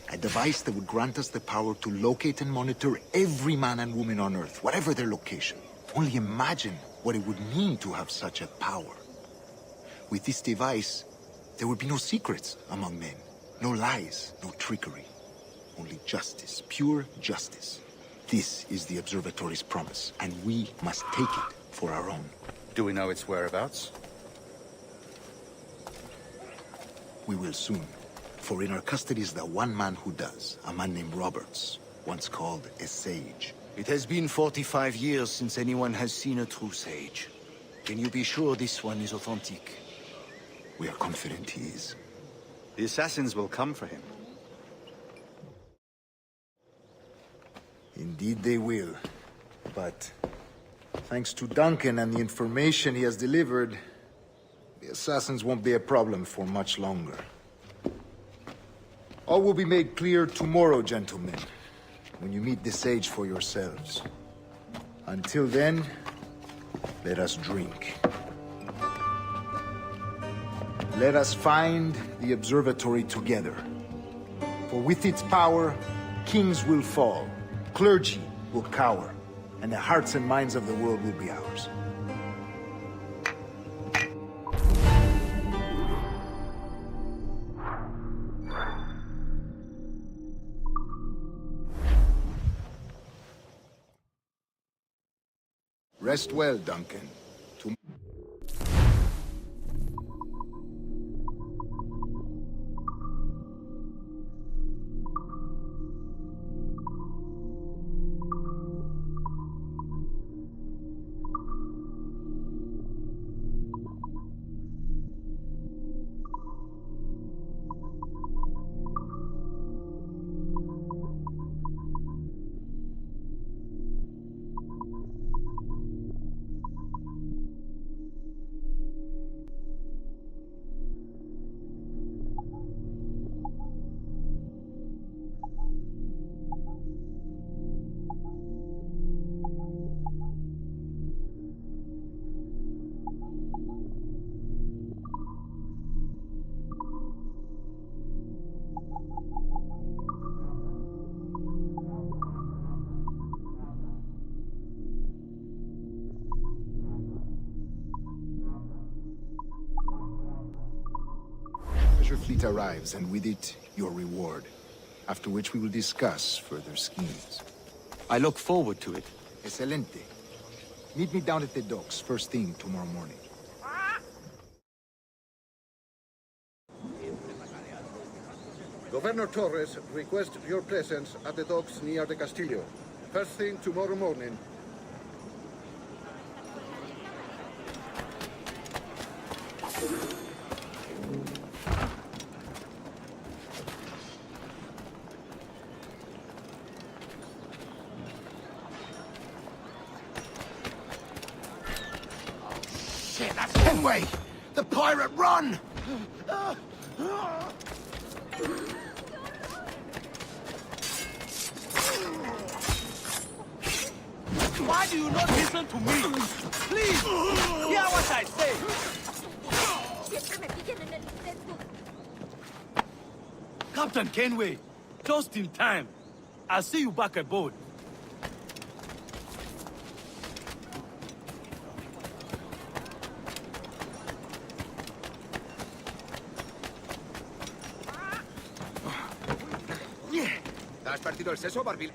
A device that would grant us the power to locate and monitor every man and woman on Earth, whatever their location. Only imagine what it would mean to have such a power. With this device, there would be no secrets among men, no lies, no trickery. Only justice, pure justice. This is the Observatory's promise, and we must take it for our own. Do we know its whereabouts? We will soon. For in our custody is the one man who does, a man named Roberts, once called a sage. It has been 45 years since anyone has seen a true sage. Can you be sure this one is authentic? We are confident he is. The assassins will come for him. Indeed they will. But thanks to Duncan and the information he has delivered, the assassins won't be a problem for much longer. All will be made clear tomorrow, gentlemen, when you meet the sage for yourselves. Until then, let us drink. Let us find the observatory together. For with its power, kings will fall, clergy will cower, and the hearts and minds of the world will be ours. Rest well, Duncan. fleet arrives, and with it, your reward. After which we will discuss further schemes. I look forward to it. Excelente. Meet me down at the docks first thing tomorrow morning. Governor Torres requests your presence at the docks near the Castillo. First thing tomorrow morning. Shit, that's Kenway! The pirate run! Why do you not listen to me? Please, hear what I say. Captain Kenway, just in time. I'll see you back aboard. ¿Te has partido el seso, Barbil?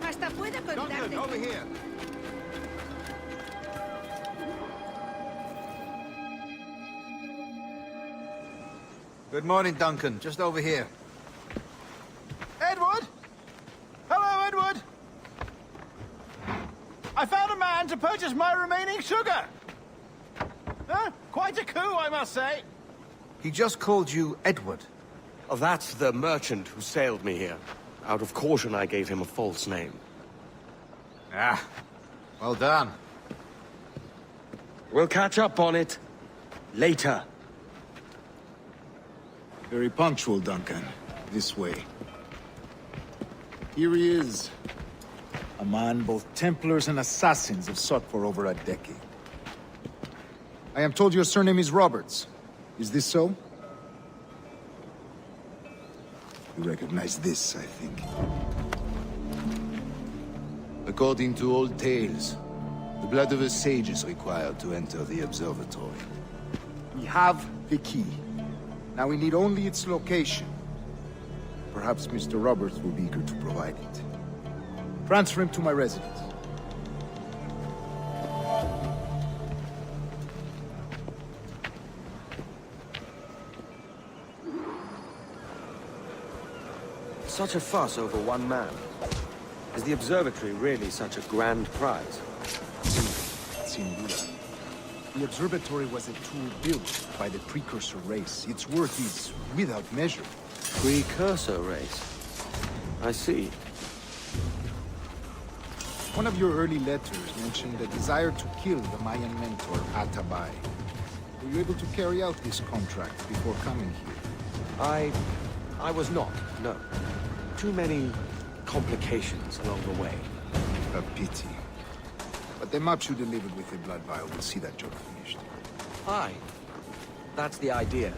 Hasta puedo contarte. Duncan, over here. Good morning, Duncan. Just over here. Edward? Hello, Edward. I found a man to purchase my remaining sugar. Huh? Quite a coup, I must say. He just called you Edward. Oh, that's the merchant who sailed me here. Out of caution, I gave him a false name. Ah, well done. We'll catch up on it later. Very punctual, Duncan. This way. Here he is. A man both Templars and Assassins have sought for over a decade. I am told your surname is Roberts. Is this so? You recognize this, I think. According to old tales, the blood of a sage is required to enter the observatory. We have the key. Now we need only its location. Perhaps Mr. Roberts will be eager to provide it. Transfer him to my residence. Such a fuss over one man. Is the observatory really such a grand prize? Sin duda. The observatory was a tool built by the precursor race. Its worth is without measure. Precursor race? I see. One of your early letters mentioned a desire to kill the Mayan mentor, Atabay. Were you able to carry out this contract before coming here? I was not, no. Too many complications along the way. A pity. But the maps you delivered with the blood vial will see that job finished. Aye. That's the idea.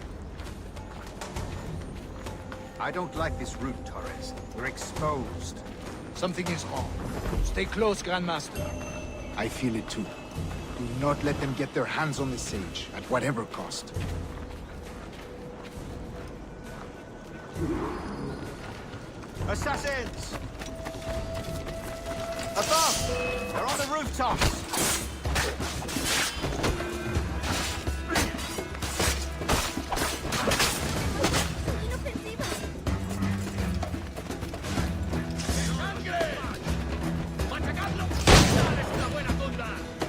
I don't like this route, Torres. We're exposed. Something is wrong. Stay close, Grandmaster. I feel it too. Do not let them get their hands on the sage, at whatever cost. Assassins! Above! They're on the rooftops!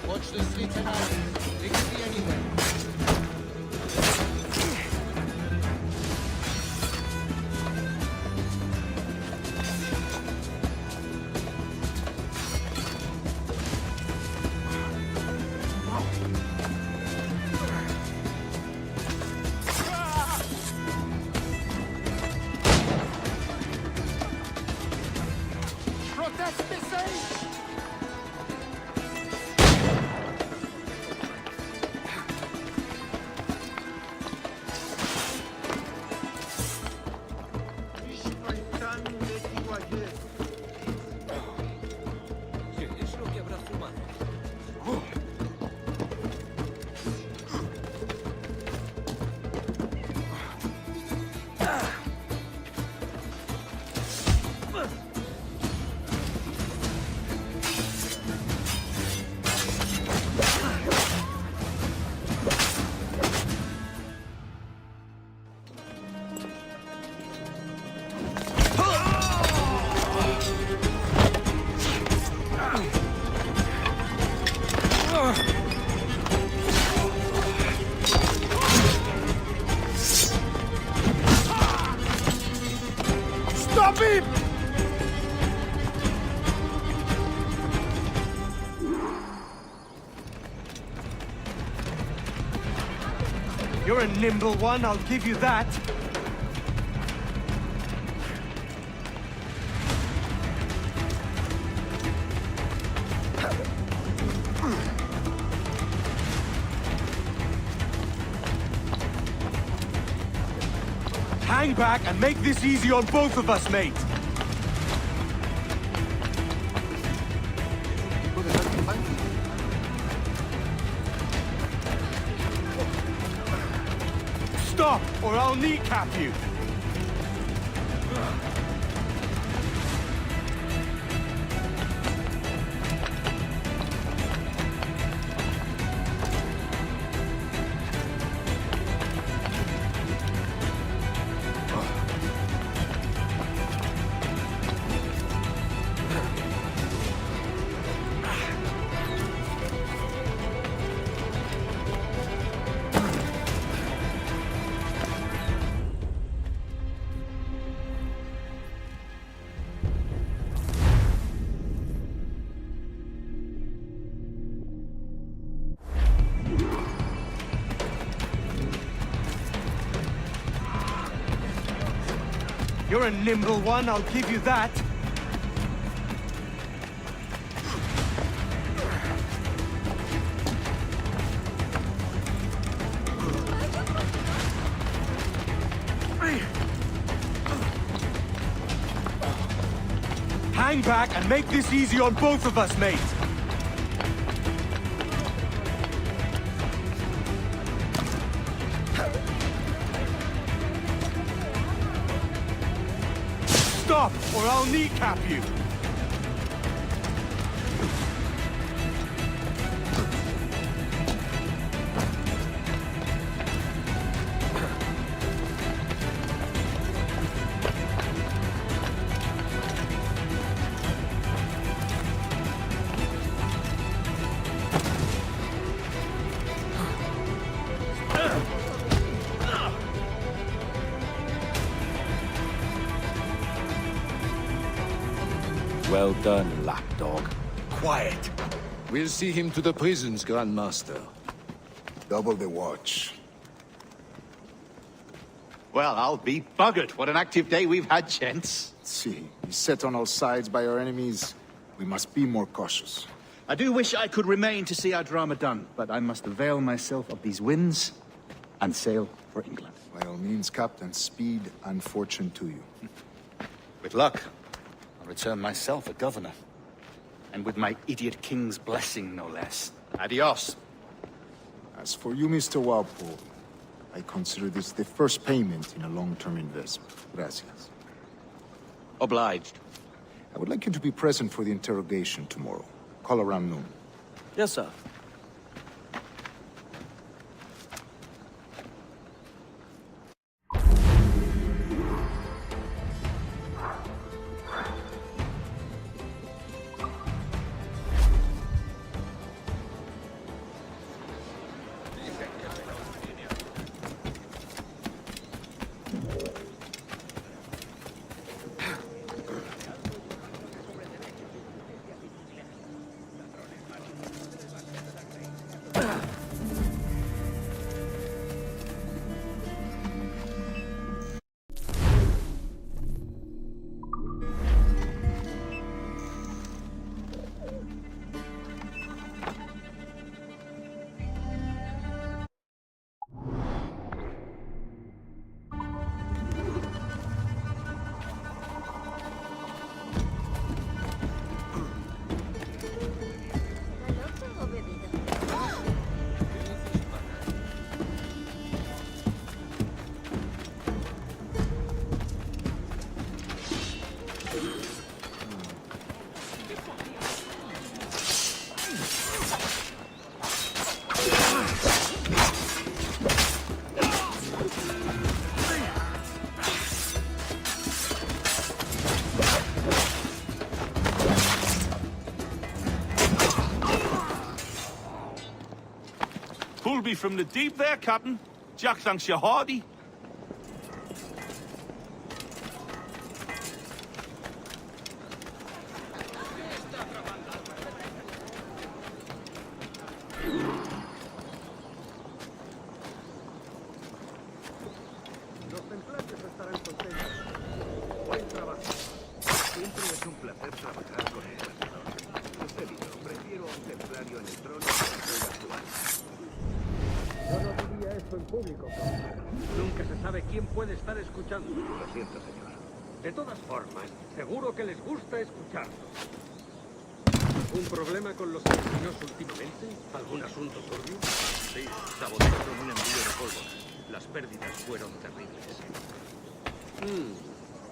Watch the streets and houses. They can be anywhere. Stop him! You're a nimble one, I'll give you that. Hang back and make this easy on both of us, mate. Stop, or I'll kneecap you. You're a nimble one, I'll give you that. Hang back and make this easy on both of us, mate. Stop, or I'll kneecap you! Well done, lapdog. Quiet. We'll see him to the prisons, Grandmaster. Double the watch. Well, I'll be buggered. What an active day we've had, gents. See, he's set on all sides by our enemies. We must be more cautious. I do wish I could remain to see our drama done, but I must avail myself of these winds and sail for England. By all means, Captain, speed and fortune to you. With luck, I'll return myself a governor. And with my idiot king's blessing, no less. Adios. As for you, Mr. Walpole, I consider this the first payment in a long-term investment. Gracias. Obliged. I would like you to be present for the interrogation tomorrow. Call around noon. Yes, sir. Pulled me from the deep there, Captain. Jack thanks you hearty. Los templarios estarán contentos. Buen trabajo. Siempre es un placer trabajar con el emperador. Usted dijo, prefiero a un templario en el trono que a un actual. Yo no diría eso en público. Nunca se sabe quién puede estar escuchando. Lo siento, señor. De todas formas, seguro que les gusta escucharnos. ¿Un problema con los asesinos últimamente? ¿Algún asunto turbio? Sí, sabotearon un envío de pólvora. Las pérdidas fueron terribles.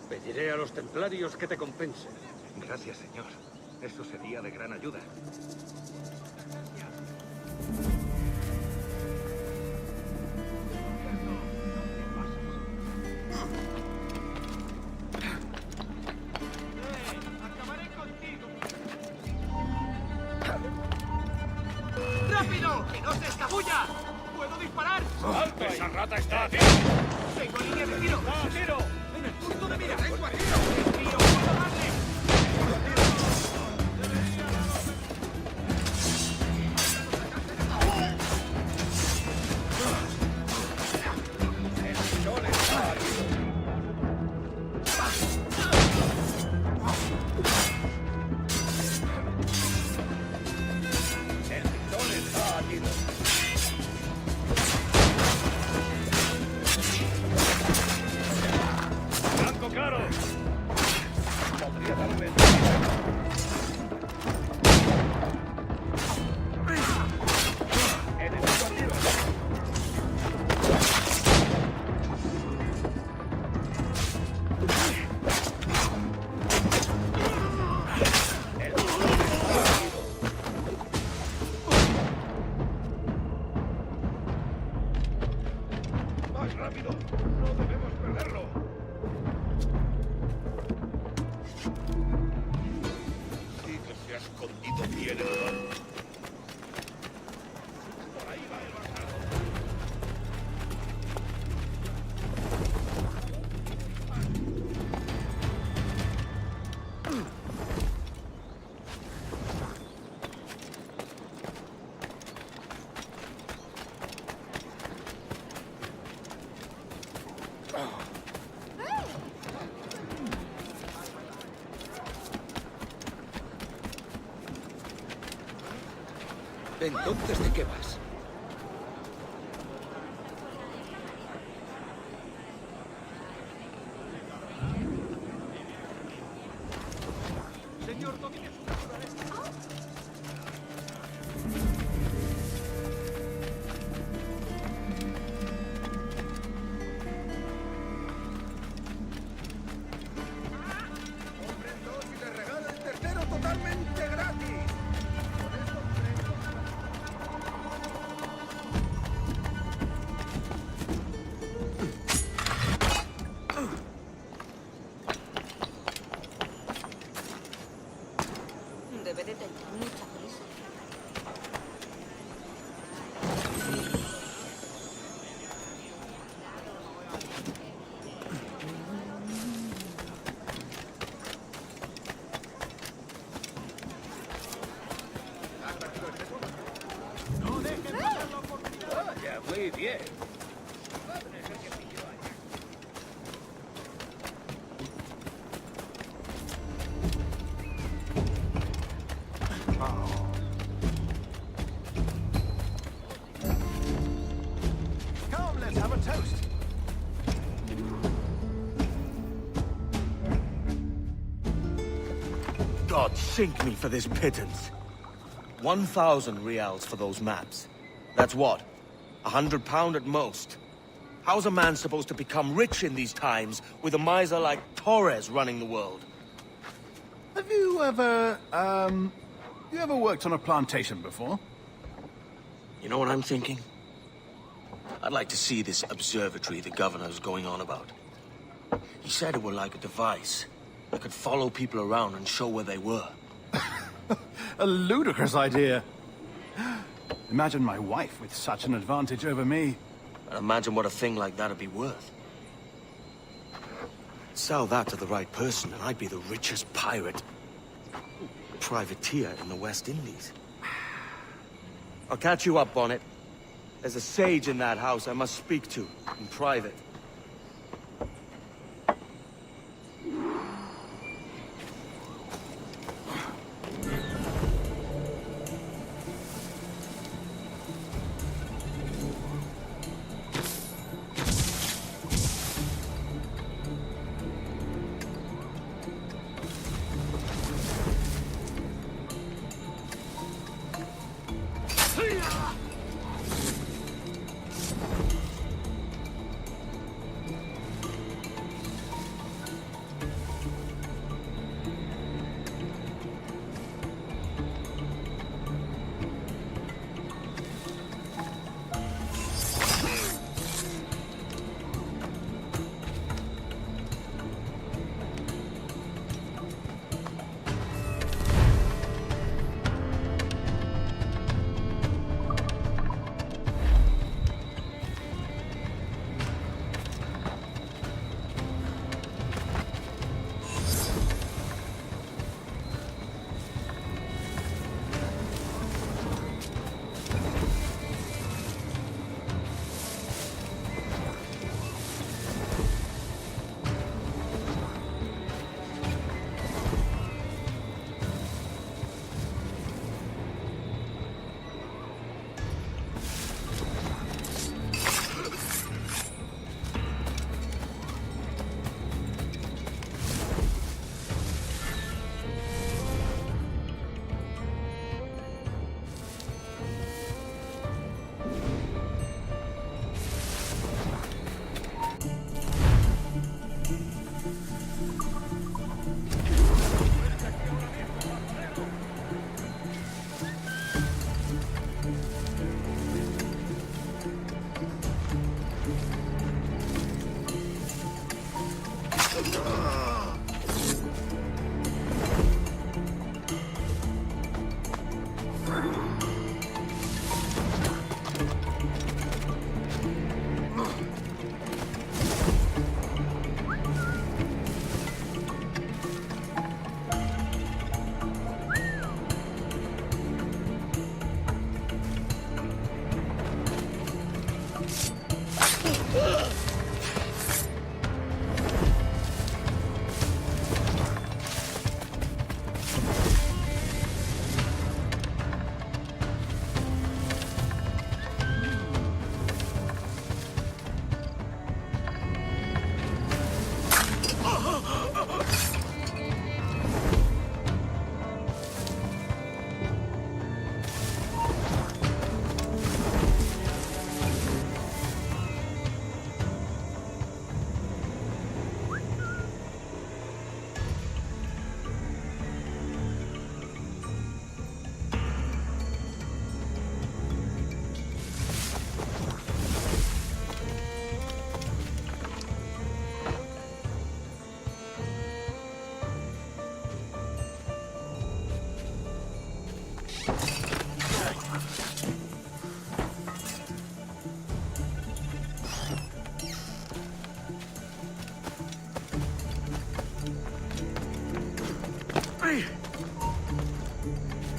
Pediré a los templarios que te compensen. Gracias, señor. Eso sería de gran ayuda. ¡Rápido! ¡Que no se escabulla! ¡Puedo disparar! ¡Alto! ¡Esa rata está aquí! ¡Tengo línea de tiro! ¡A tiro! ¡En el punto de mira! ¡Tengo a tiro! ¡Tiro! ¡Puedo darle! ¡Blanco claro! Podría darme... ¡Enemigo a tiro! ¡Más rápido! ¡No debemos perderlo! Sí que se ha escondido bien el barco. Por ahí va el bastardo. Entonces, ¿de qué vas? Señor, domine su naturaleza. Compren dos y les regalo el tercero totalmente gratis. Con esto Debe de tener mucha prisa. ¡No dejen pasar la oportunidad! ¡Vaya, muy bien! Come, let's have a toast. God sink me for this pittance. 1,000 reals for those maps. That's what? £100 at most. How's a man supposed to become rich in these times with a miser like Torres running the world? Have you ever, worked on a plantation before? You know what I'm thinking? I'd like to see this observatory the governor's going on about. He said it were like a device that could follow people around and show where they were. A ludicrous idea. Imagine my wife with such an advantage over me. And imagine what a thing like that'd be worth. Sell that to the right person and I'd be the richest pirate, privateer in the West Indies. I'll catch you up on it. There's a sage in that house I must speak to, in private.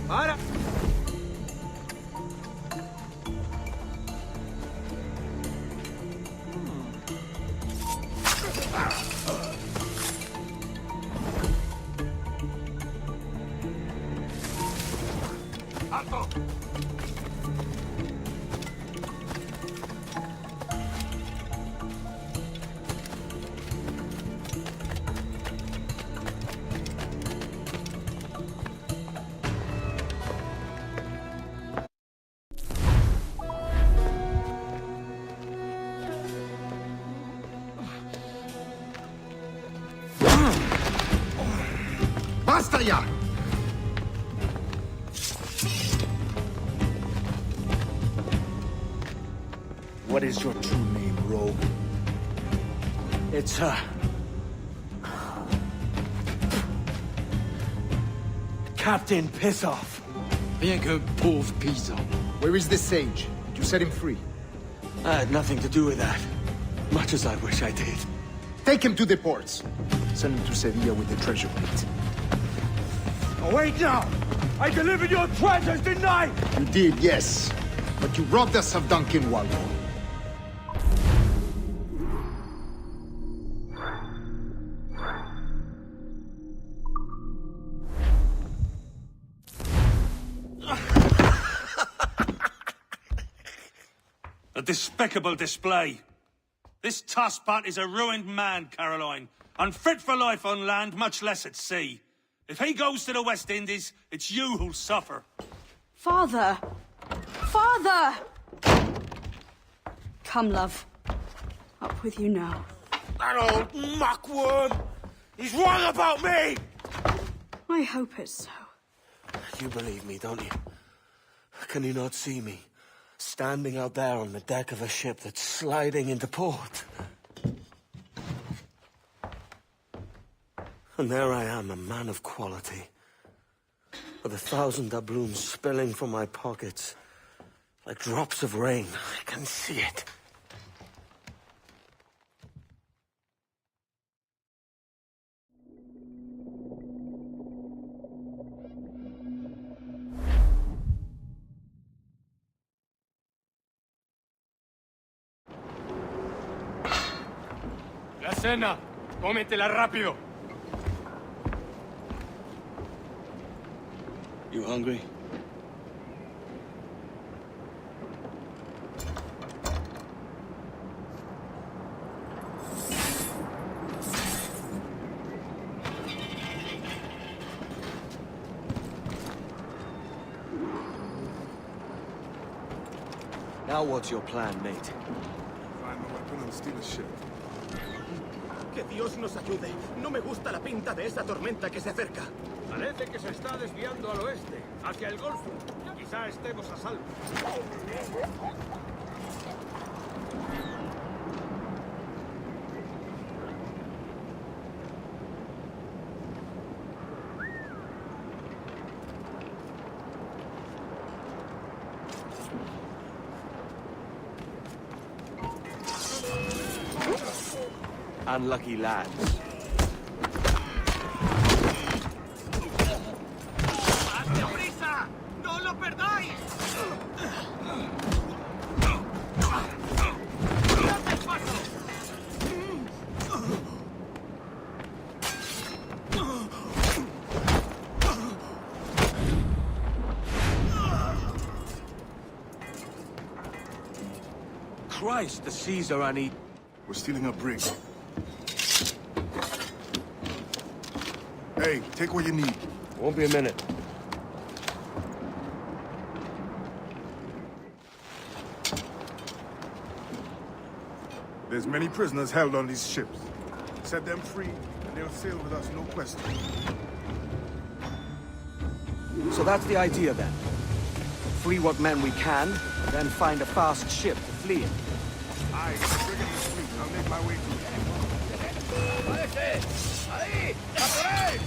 Para! ¡Basta ya! What is your true name, rogue? It's, Captain Pissoff. Bien que pauvre paysan. Where is the sage? Did you set him free? I had nothing to do with that. Much as I wish I did. Take him to the ports. Send him to Sevilla with the treasure plate. Oh, wait now! I delivered your treasures, didn't I? You did, yes. But you robbed us of Duncan Waldo. A despicable display. This Tosspot is a ruined man, Caroline. Unfit for life on land, much less at sea. If he goes to the West Indies, it's you who'll suffer. Father! Father! Come, love. Up with you now. That old muckworm! He's wrong about me! I hope it's so. You believe me, don't you? Can you not see me? Standing out there on the deck of a ship that's sliding into port. And there I am, a man of quality. With 1,000 doubloons spilling from my pockets. Like drops of rain. I can see it. La cena. Cómetela rápido. You hungry? Now what's your plan, mate? Find a weapon and steal a ship. Que Dios nos ayude. No me gusta la pinta de esa tormenta que se acerca. Parece que se está desviando al oeste, hacia el Golfo. Quizá estemos a salvo. Unlucky lads. ¡No lo perdáis! Christ, the Caesar and he... We're stealing a brig. Hey, take what you need. Won't be a minute. There's many prisoners held on these ships. Set them free, and they'll sail with us, no question. So that's the idea then. Free what men we can, then find a fast ship to flee in. Aye, the frigate is sweet. I'll make my way to it. ¡Ahí! ¡A por él!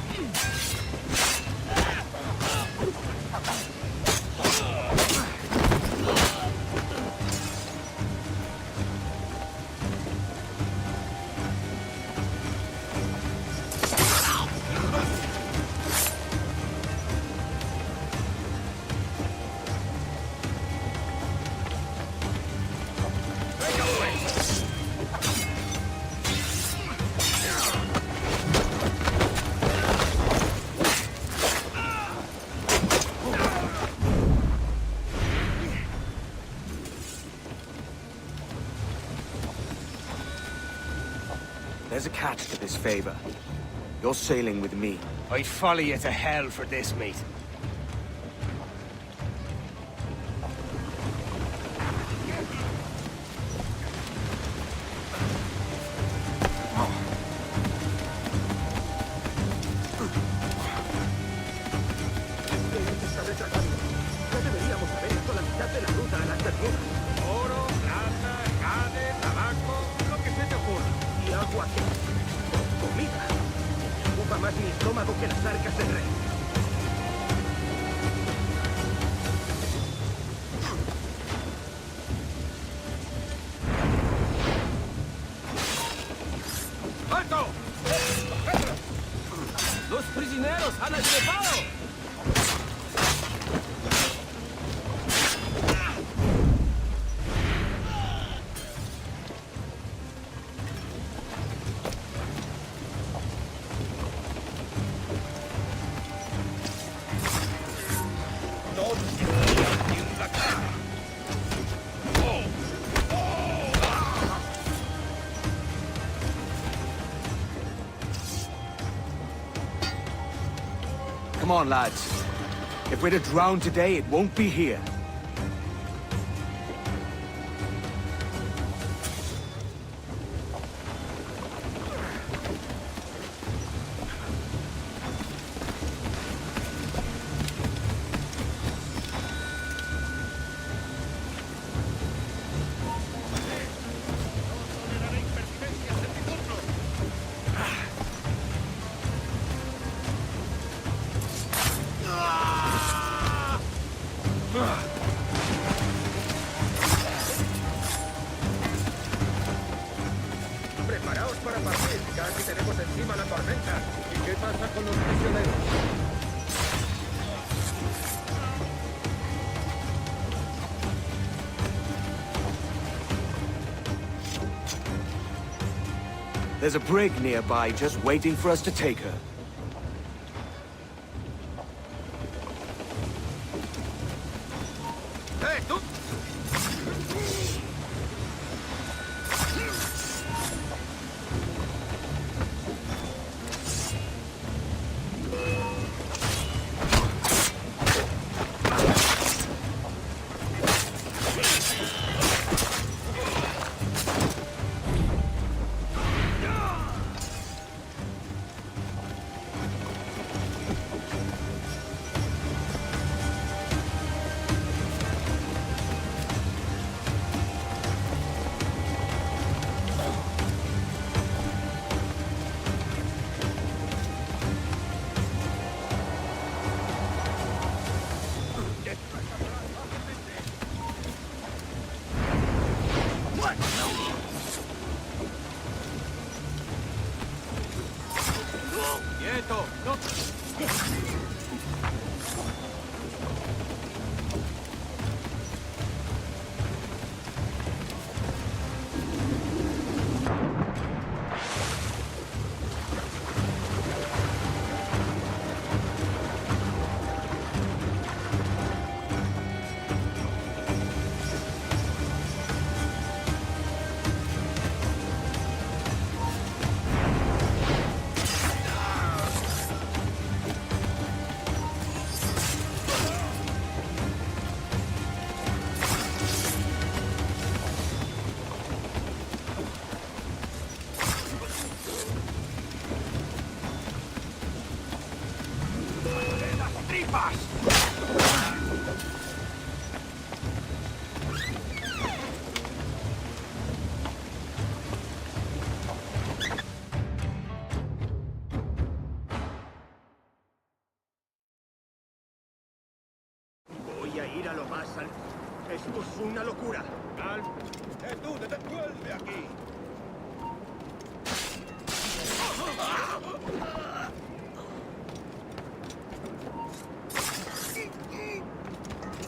There's a catch to this favor. You're sailing with me. I'd follow you to hell for this, mate. Ya deberíamos haber hecho la mitad de la ruta a las verduras. Oro, plata, carne, tabaco, lo que se te ocurra. Y agua que... comida. Ocupa más mi estómago que las arcas del rey. ¡Alto! ¡Los prisioneros han escapado! Come on, lads. If we're to drown today, it won't be here. Preparaos para partir, casi tenemos encima la tormenta. ¿Y qué pasa con los prisioneros? There's a brig nearby just waiting for us to take her. ¡Eh, tú! Quieto. No. Voy a ir a lo más alto. Esto es una locura. Tú, vuelve aquí.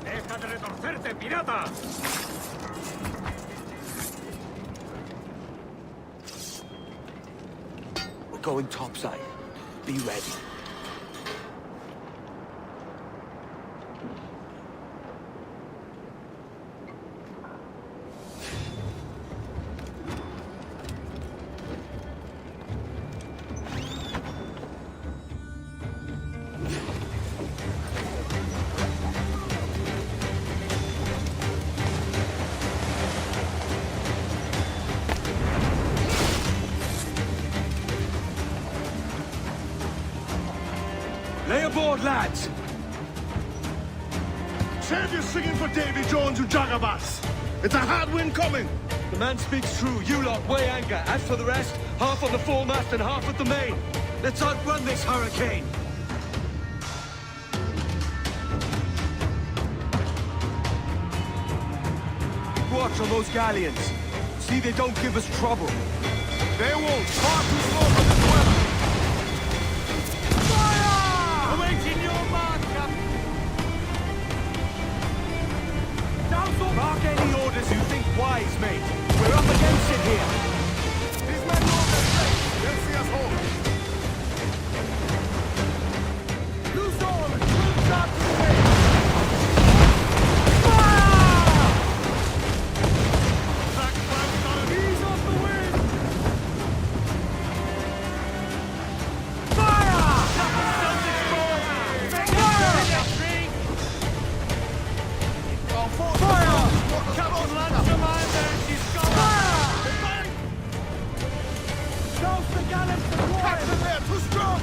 ¡Deja de retorcerte, pirata! We're going topside. Be ready. Lay aboard, lads! Save your singing for Davy Jones, you jagabas! It's a hard wind coming! The man speaks true. You lot weigh anchor. As for the rest, half on the foremast and half at the main. Let's outrun this hurricane. Watch on those galleons. See they don't give us trouble. They won't. Far too slow for this weather. Fire! Awaiting your mark, Captain. Mark any orders you think wise, mate. We're up against it here. These men know their place. They'll see us home. Loose all! Full shot to the gate! Ease off the wind! Fire! Fire! Come on, lads, the man there. She's gone. Douse the gallants to quarter! Captain there, too strong!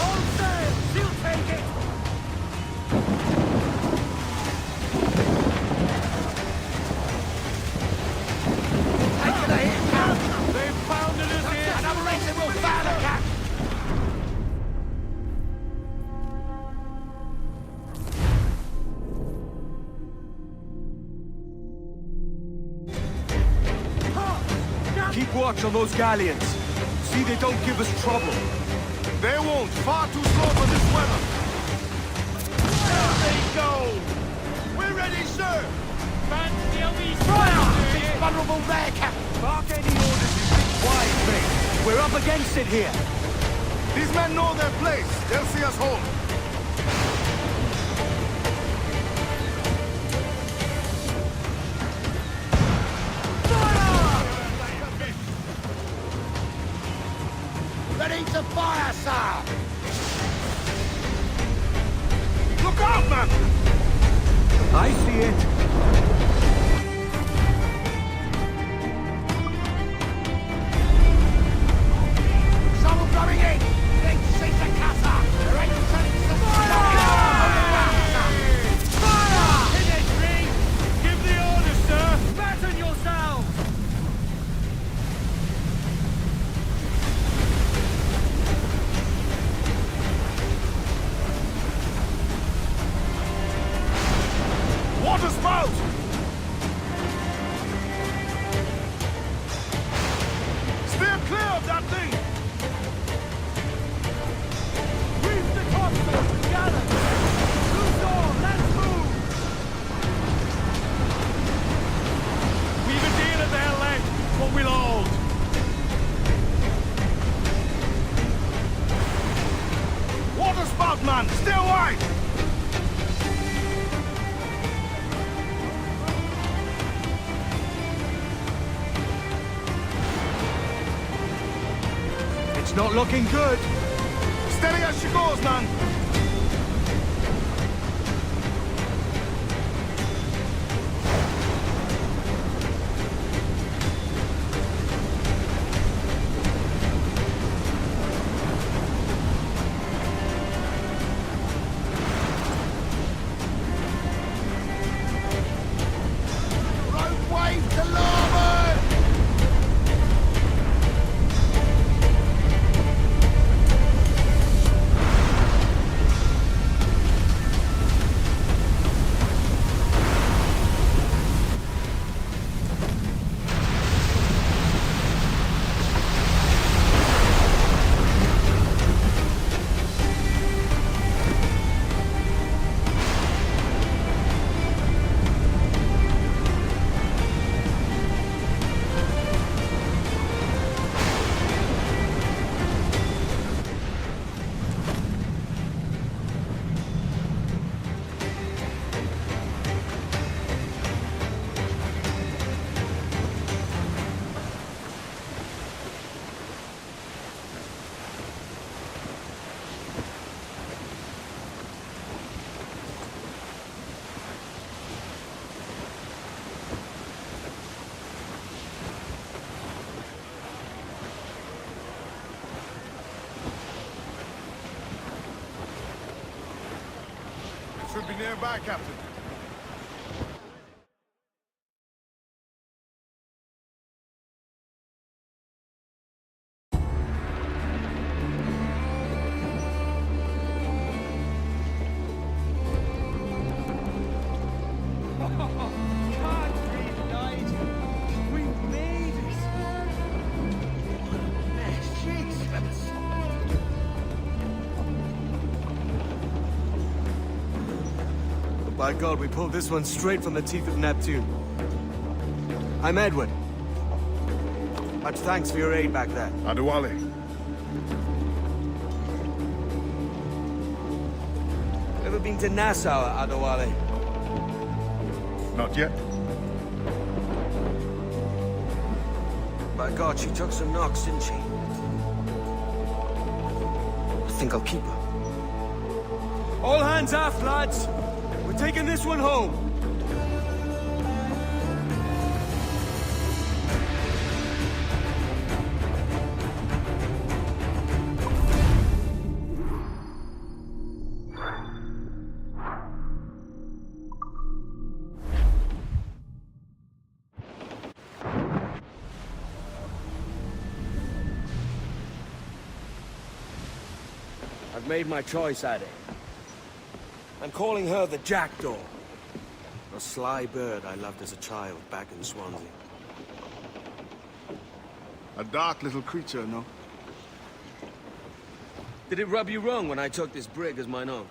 All sail. She'll take it. They've pounded us in. Another race and we'll fire the cat! Keep watch on those galleons. See they don't give us trouble. They won't. Far too slow for this weather. There they go! We're ready, sir! Fancy a wee Fire! It's vulnerable there, Captain! Mark any orders you think wise, mate. We're up against it here. These men know their place. They'll see us home. Ready to fire, sir! Look out, man! I see it. Trouble coming in! Big Caesar Casa! There ain't Fire! Infantry! Give the order, sir! Batten yourselves! Water spout! man! Stay wide! It's not looking good. Steady as she goes, man! Should be nearby, Captain. By God, we pulled this one straight from the teeth of Neptune. I'm Edward. Much thanks for your aid back there. Adewale. Ever been to Nassau, Adewale? Not yet. By God, she took some knocks, didn't she? I think I'll keep her. All hands aft, lads! We're taking this one home. I've made my choice, Addy. I'm calling her the Jackdaw. A sly bird I loved as a child back in Swansea. A dark little creature, no? Did it rub you wrong when I took this brig as mine own?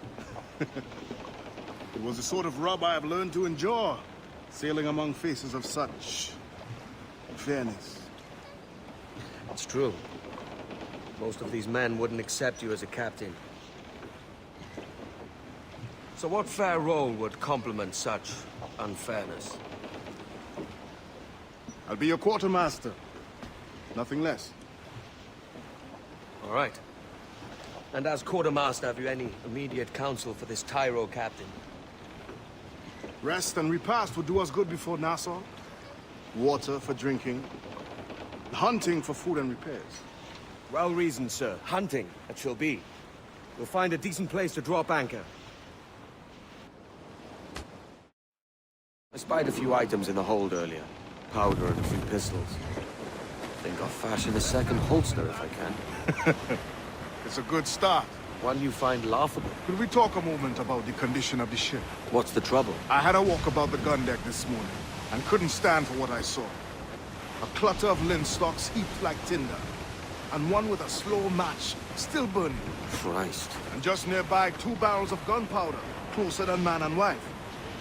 It was the sort of rub I have learned to endure, sailing among faces of such fairness. It's true. Most of these men wouldn't accept you as a captain. So what fair role would complement such unfairness? I'll be your quartermaster. Nothing less. All right. And as quartermaster, have you any immediate counsel for this Tyro captain? Rest and repast would do us good before Nassau. Water for drinking. Hunting for food and repairs. Well reasoned, sir. Hunting, it shall be. We'll find a decent place to drop anchor. I spied a few items in the hold earlier. Powder and a few pistols. Think I'll fashion a second holster if I can. It's a good start. One you find laughable. Could we talk a moment about the condition of the ship? What's the trouble? I had a walk about the gun deck this morning, and couldn't stand for what I saw. A clutter of linstocks heaped like tinder, and one with a slow match still burning. Christ. And just nearby, 2 barrels of gunpowder, closer than man and wife.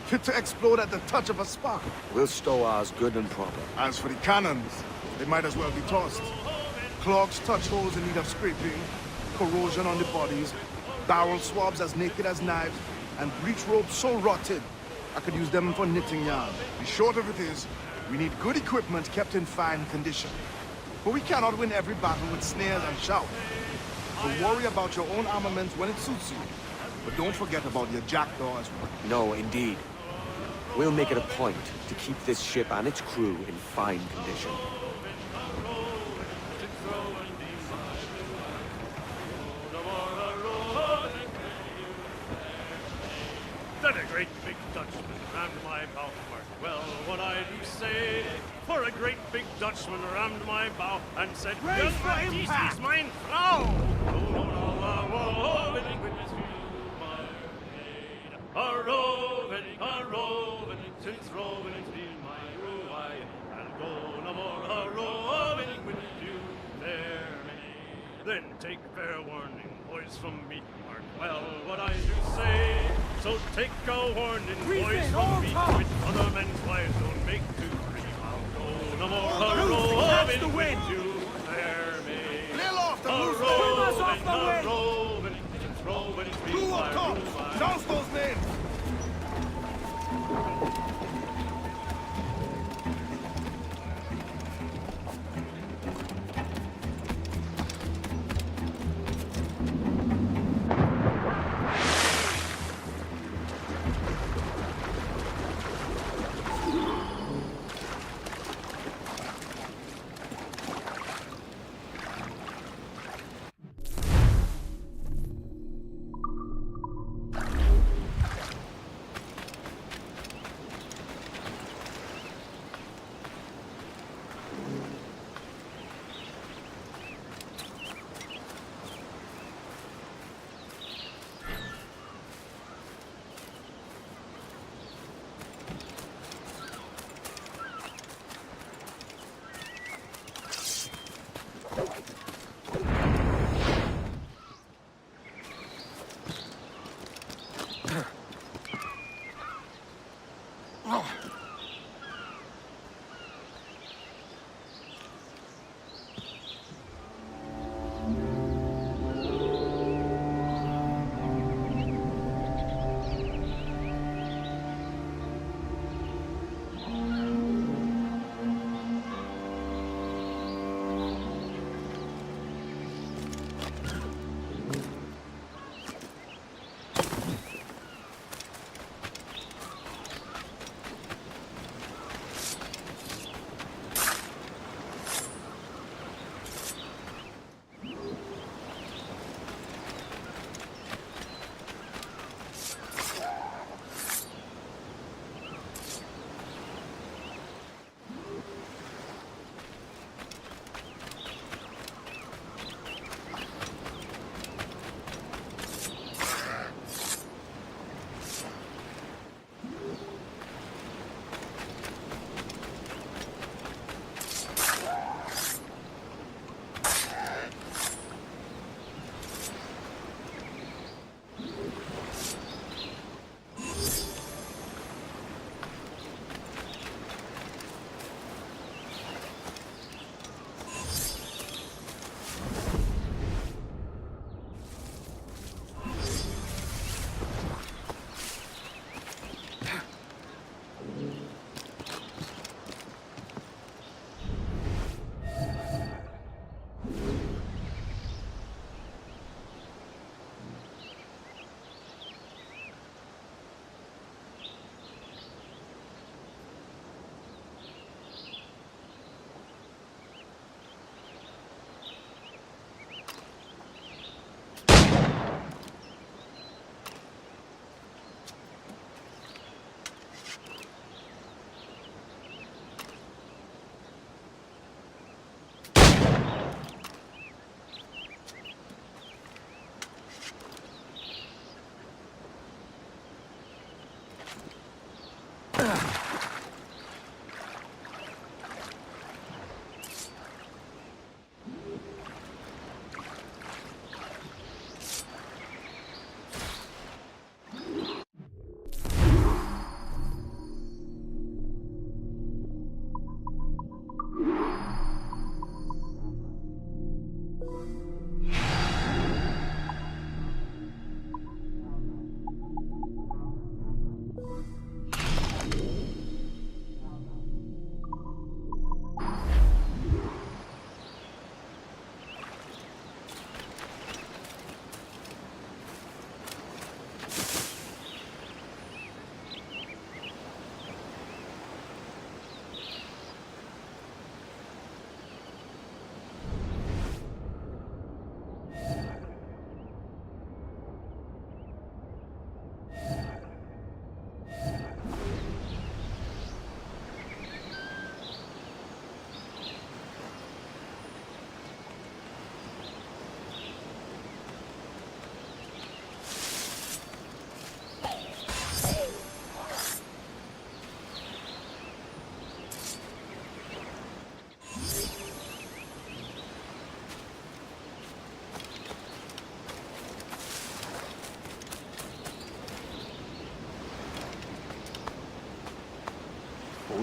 Fit to explode at the touch of a spark. We'll stow ours good and proper. As for the cannons, they might as well be tossed. Clogs touch holes in need of scraping, corrosion on the bodies, Barrel swabs as naked as knives, and breech ropes so rotted, I could use them for knitting yarn. The short of it is, we need good equipment kept in fine condition. But we cannot win every battle with snares and shouts. So worry about your own armament when it suits you. But don't forget about your jackdaw as well. No, indeed. We'll make it a point to keep this ship and its crew in fine condition. Then a great big Dutchman rammed my bow. Mark well what I do say. For a great big Dutchman rammed my bow and said, Raise for impact! Dies mein Frau! A roving, since roving is been my ruai, and go no more a roving with you, fair maid. Then take fair warning, boys, from me, mark well what I do say. So take a warning, boys, from me, with other men's wives don't make too free. I'll go no more a roving with you, fair maid. Nail off the loose A roving, since roving is been Blue my up top! ruai. Announce those names!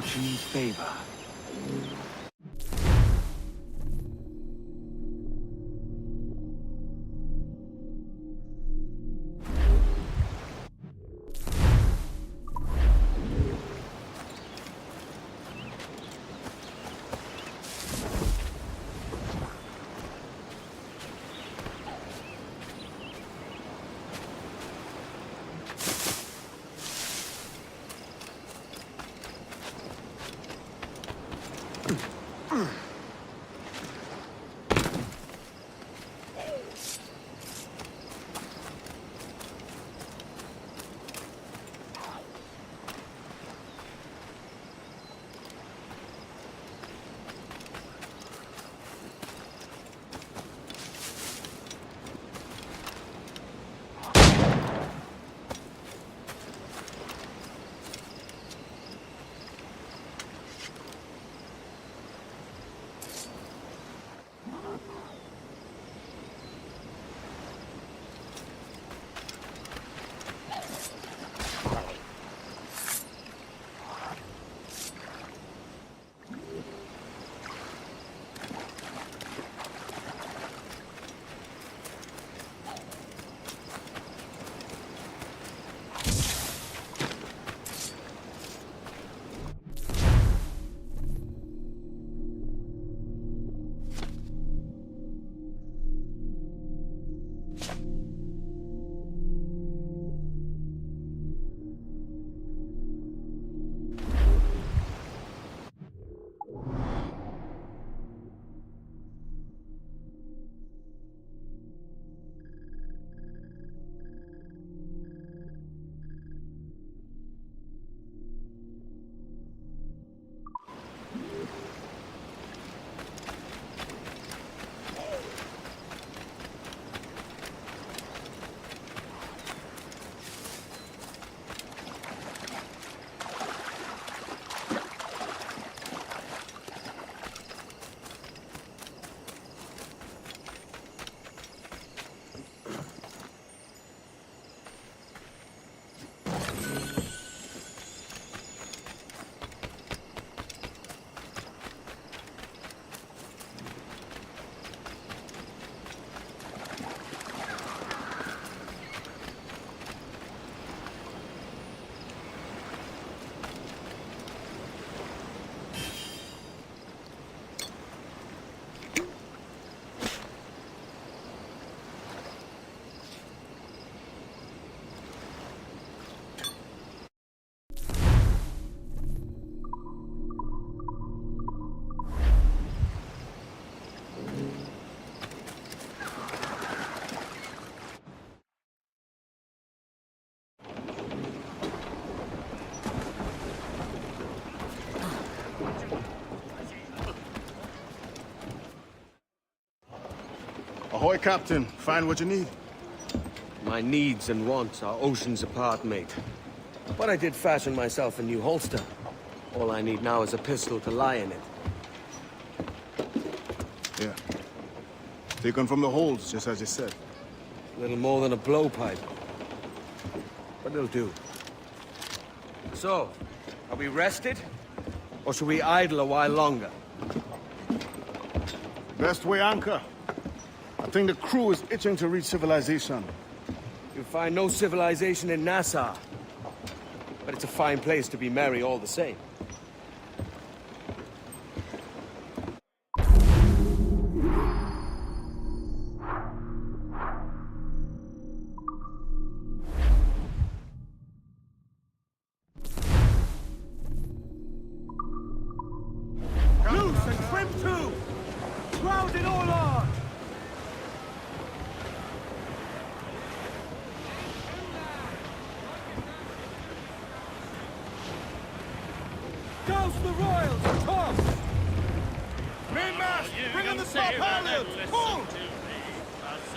fortune's favor. Ahoy, Captain. Find what you need. My needs and wants are oceans apart, mate. But I did fashion myself a new holster. All I need now is a pistol to lie in it. Yeah. Taken from the holds, just as you said. Little more than a blowpipe. But it'll do. So, are we rested? Or should we idle a while longer? Best way anchor. I think the crew is itching to reach civilization. You'll find no civilization in Nassau. But it's a fine place to be merry all the same. Loose and trim too! Crowd it all on! Douse the royals, toss! Mainmast! Bring in the top halyards! Pull!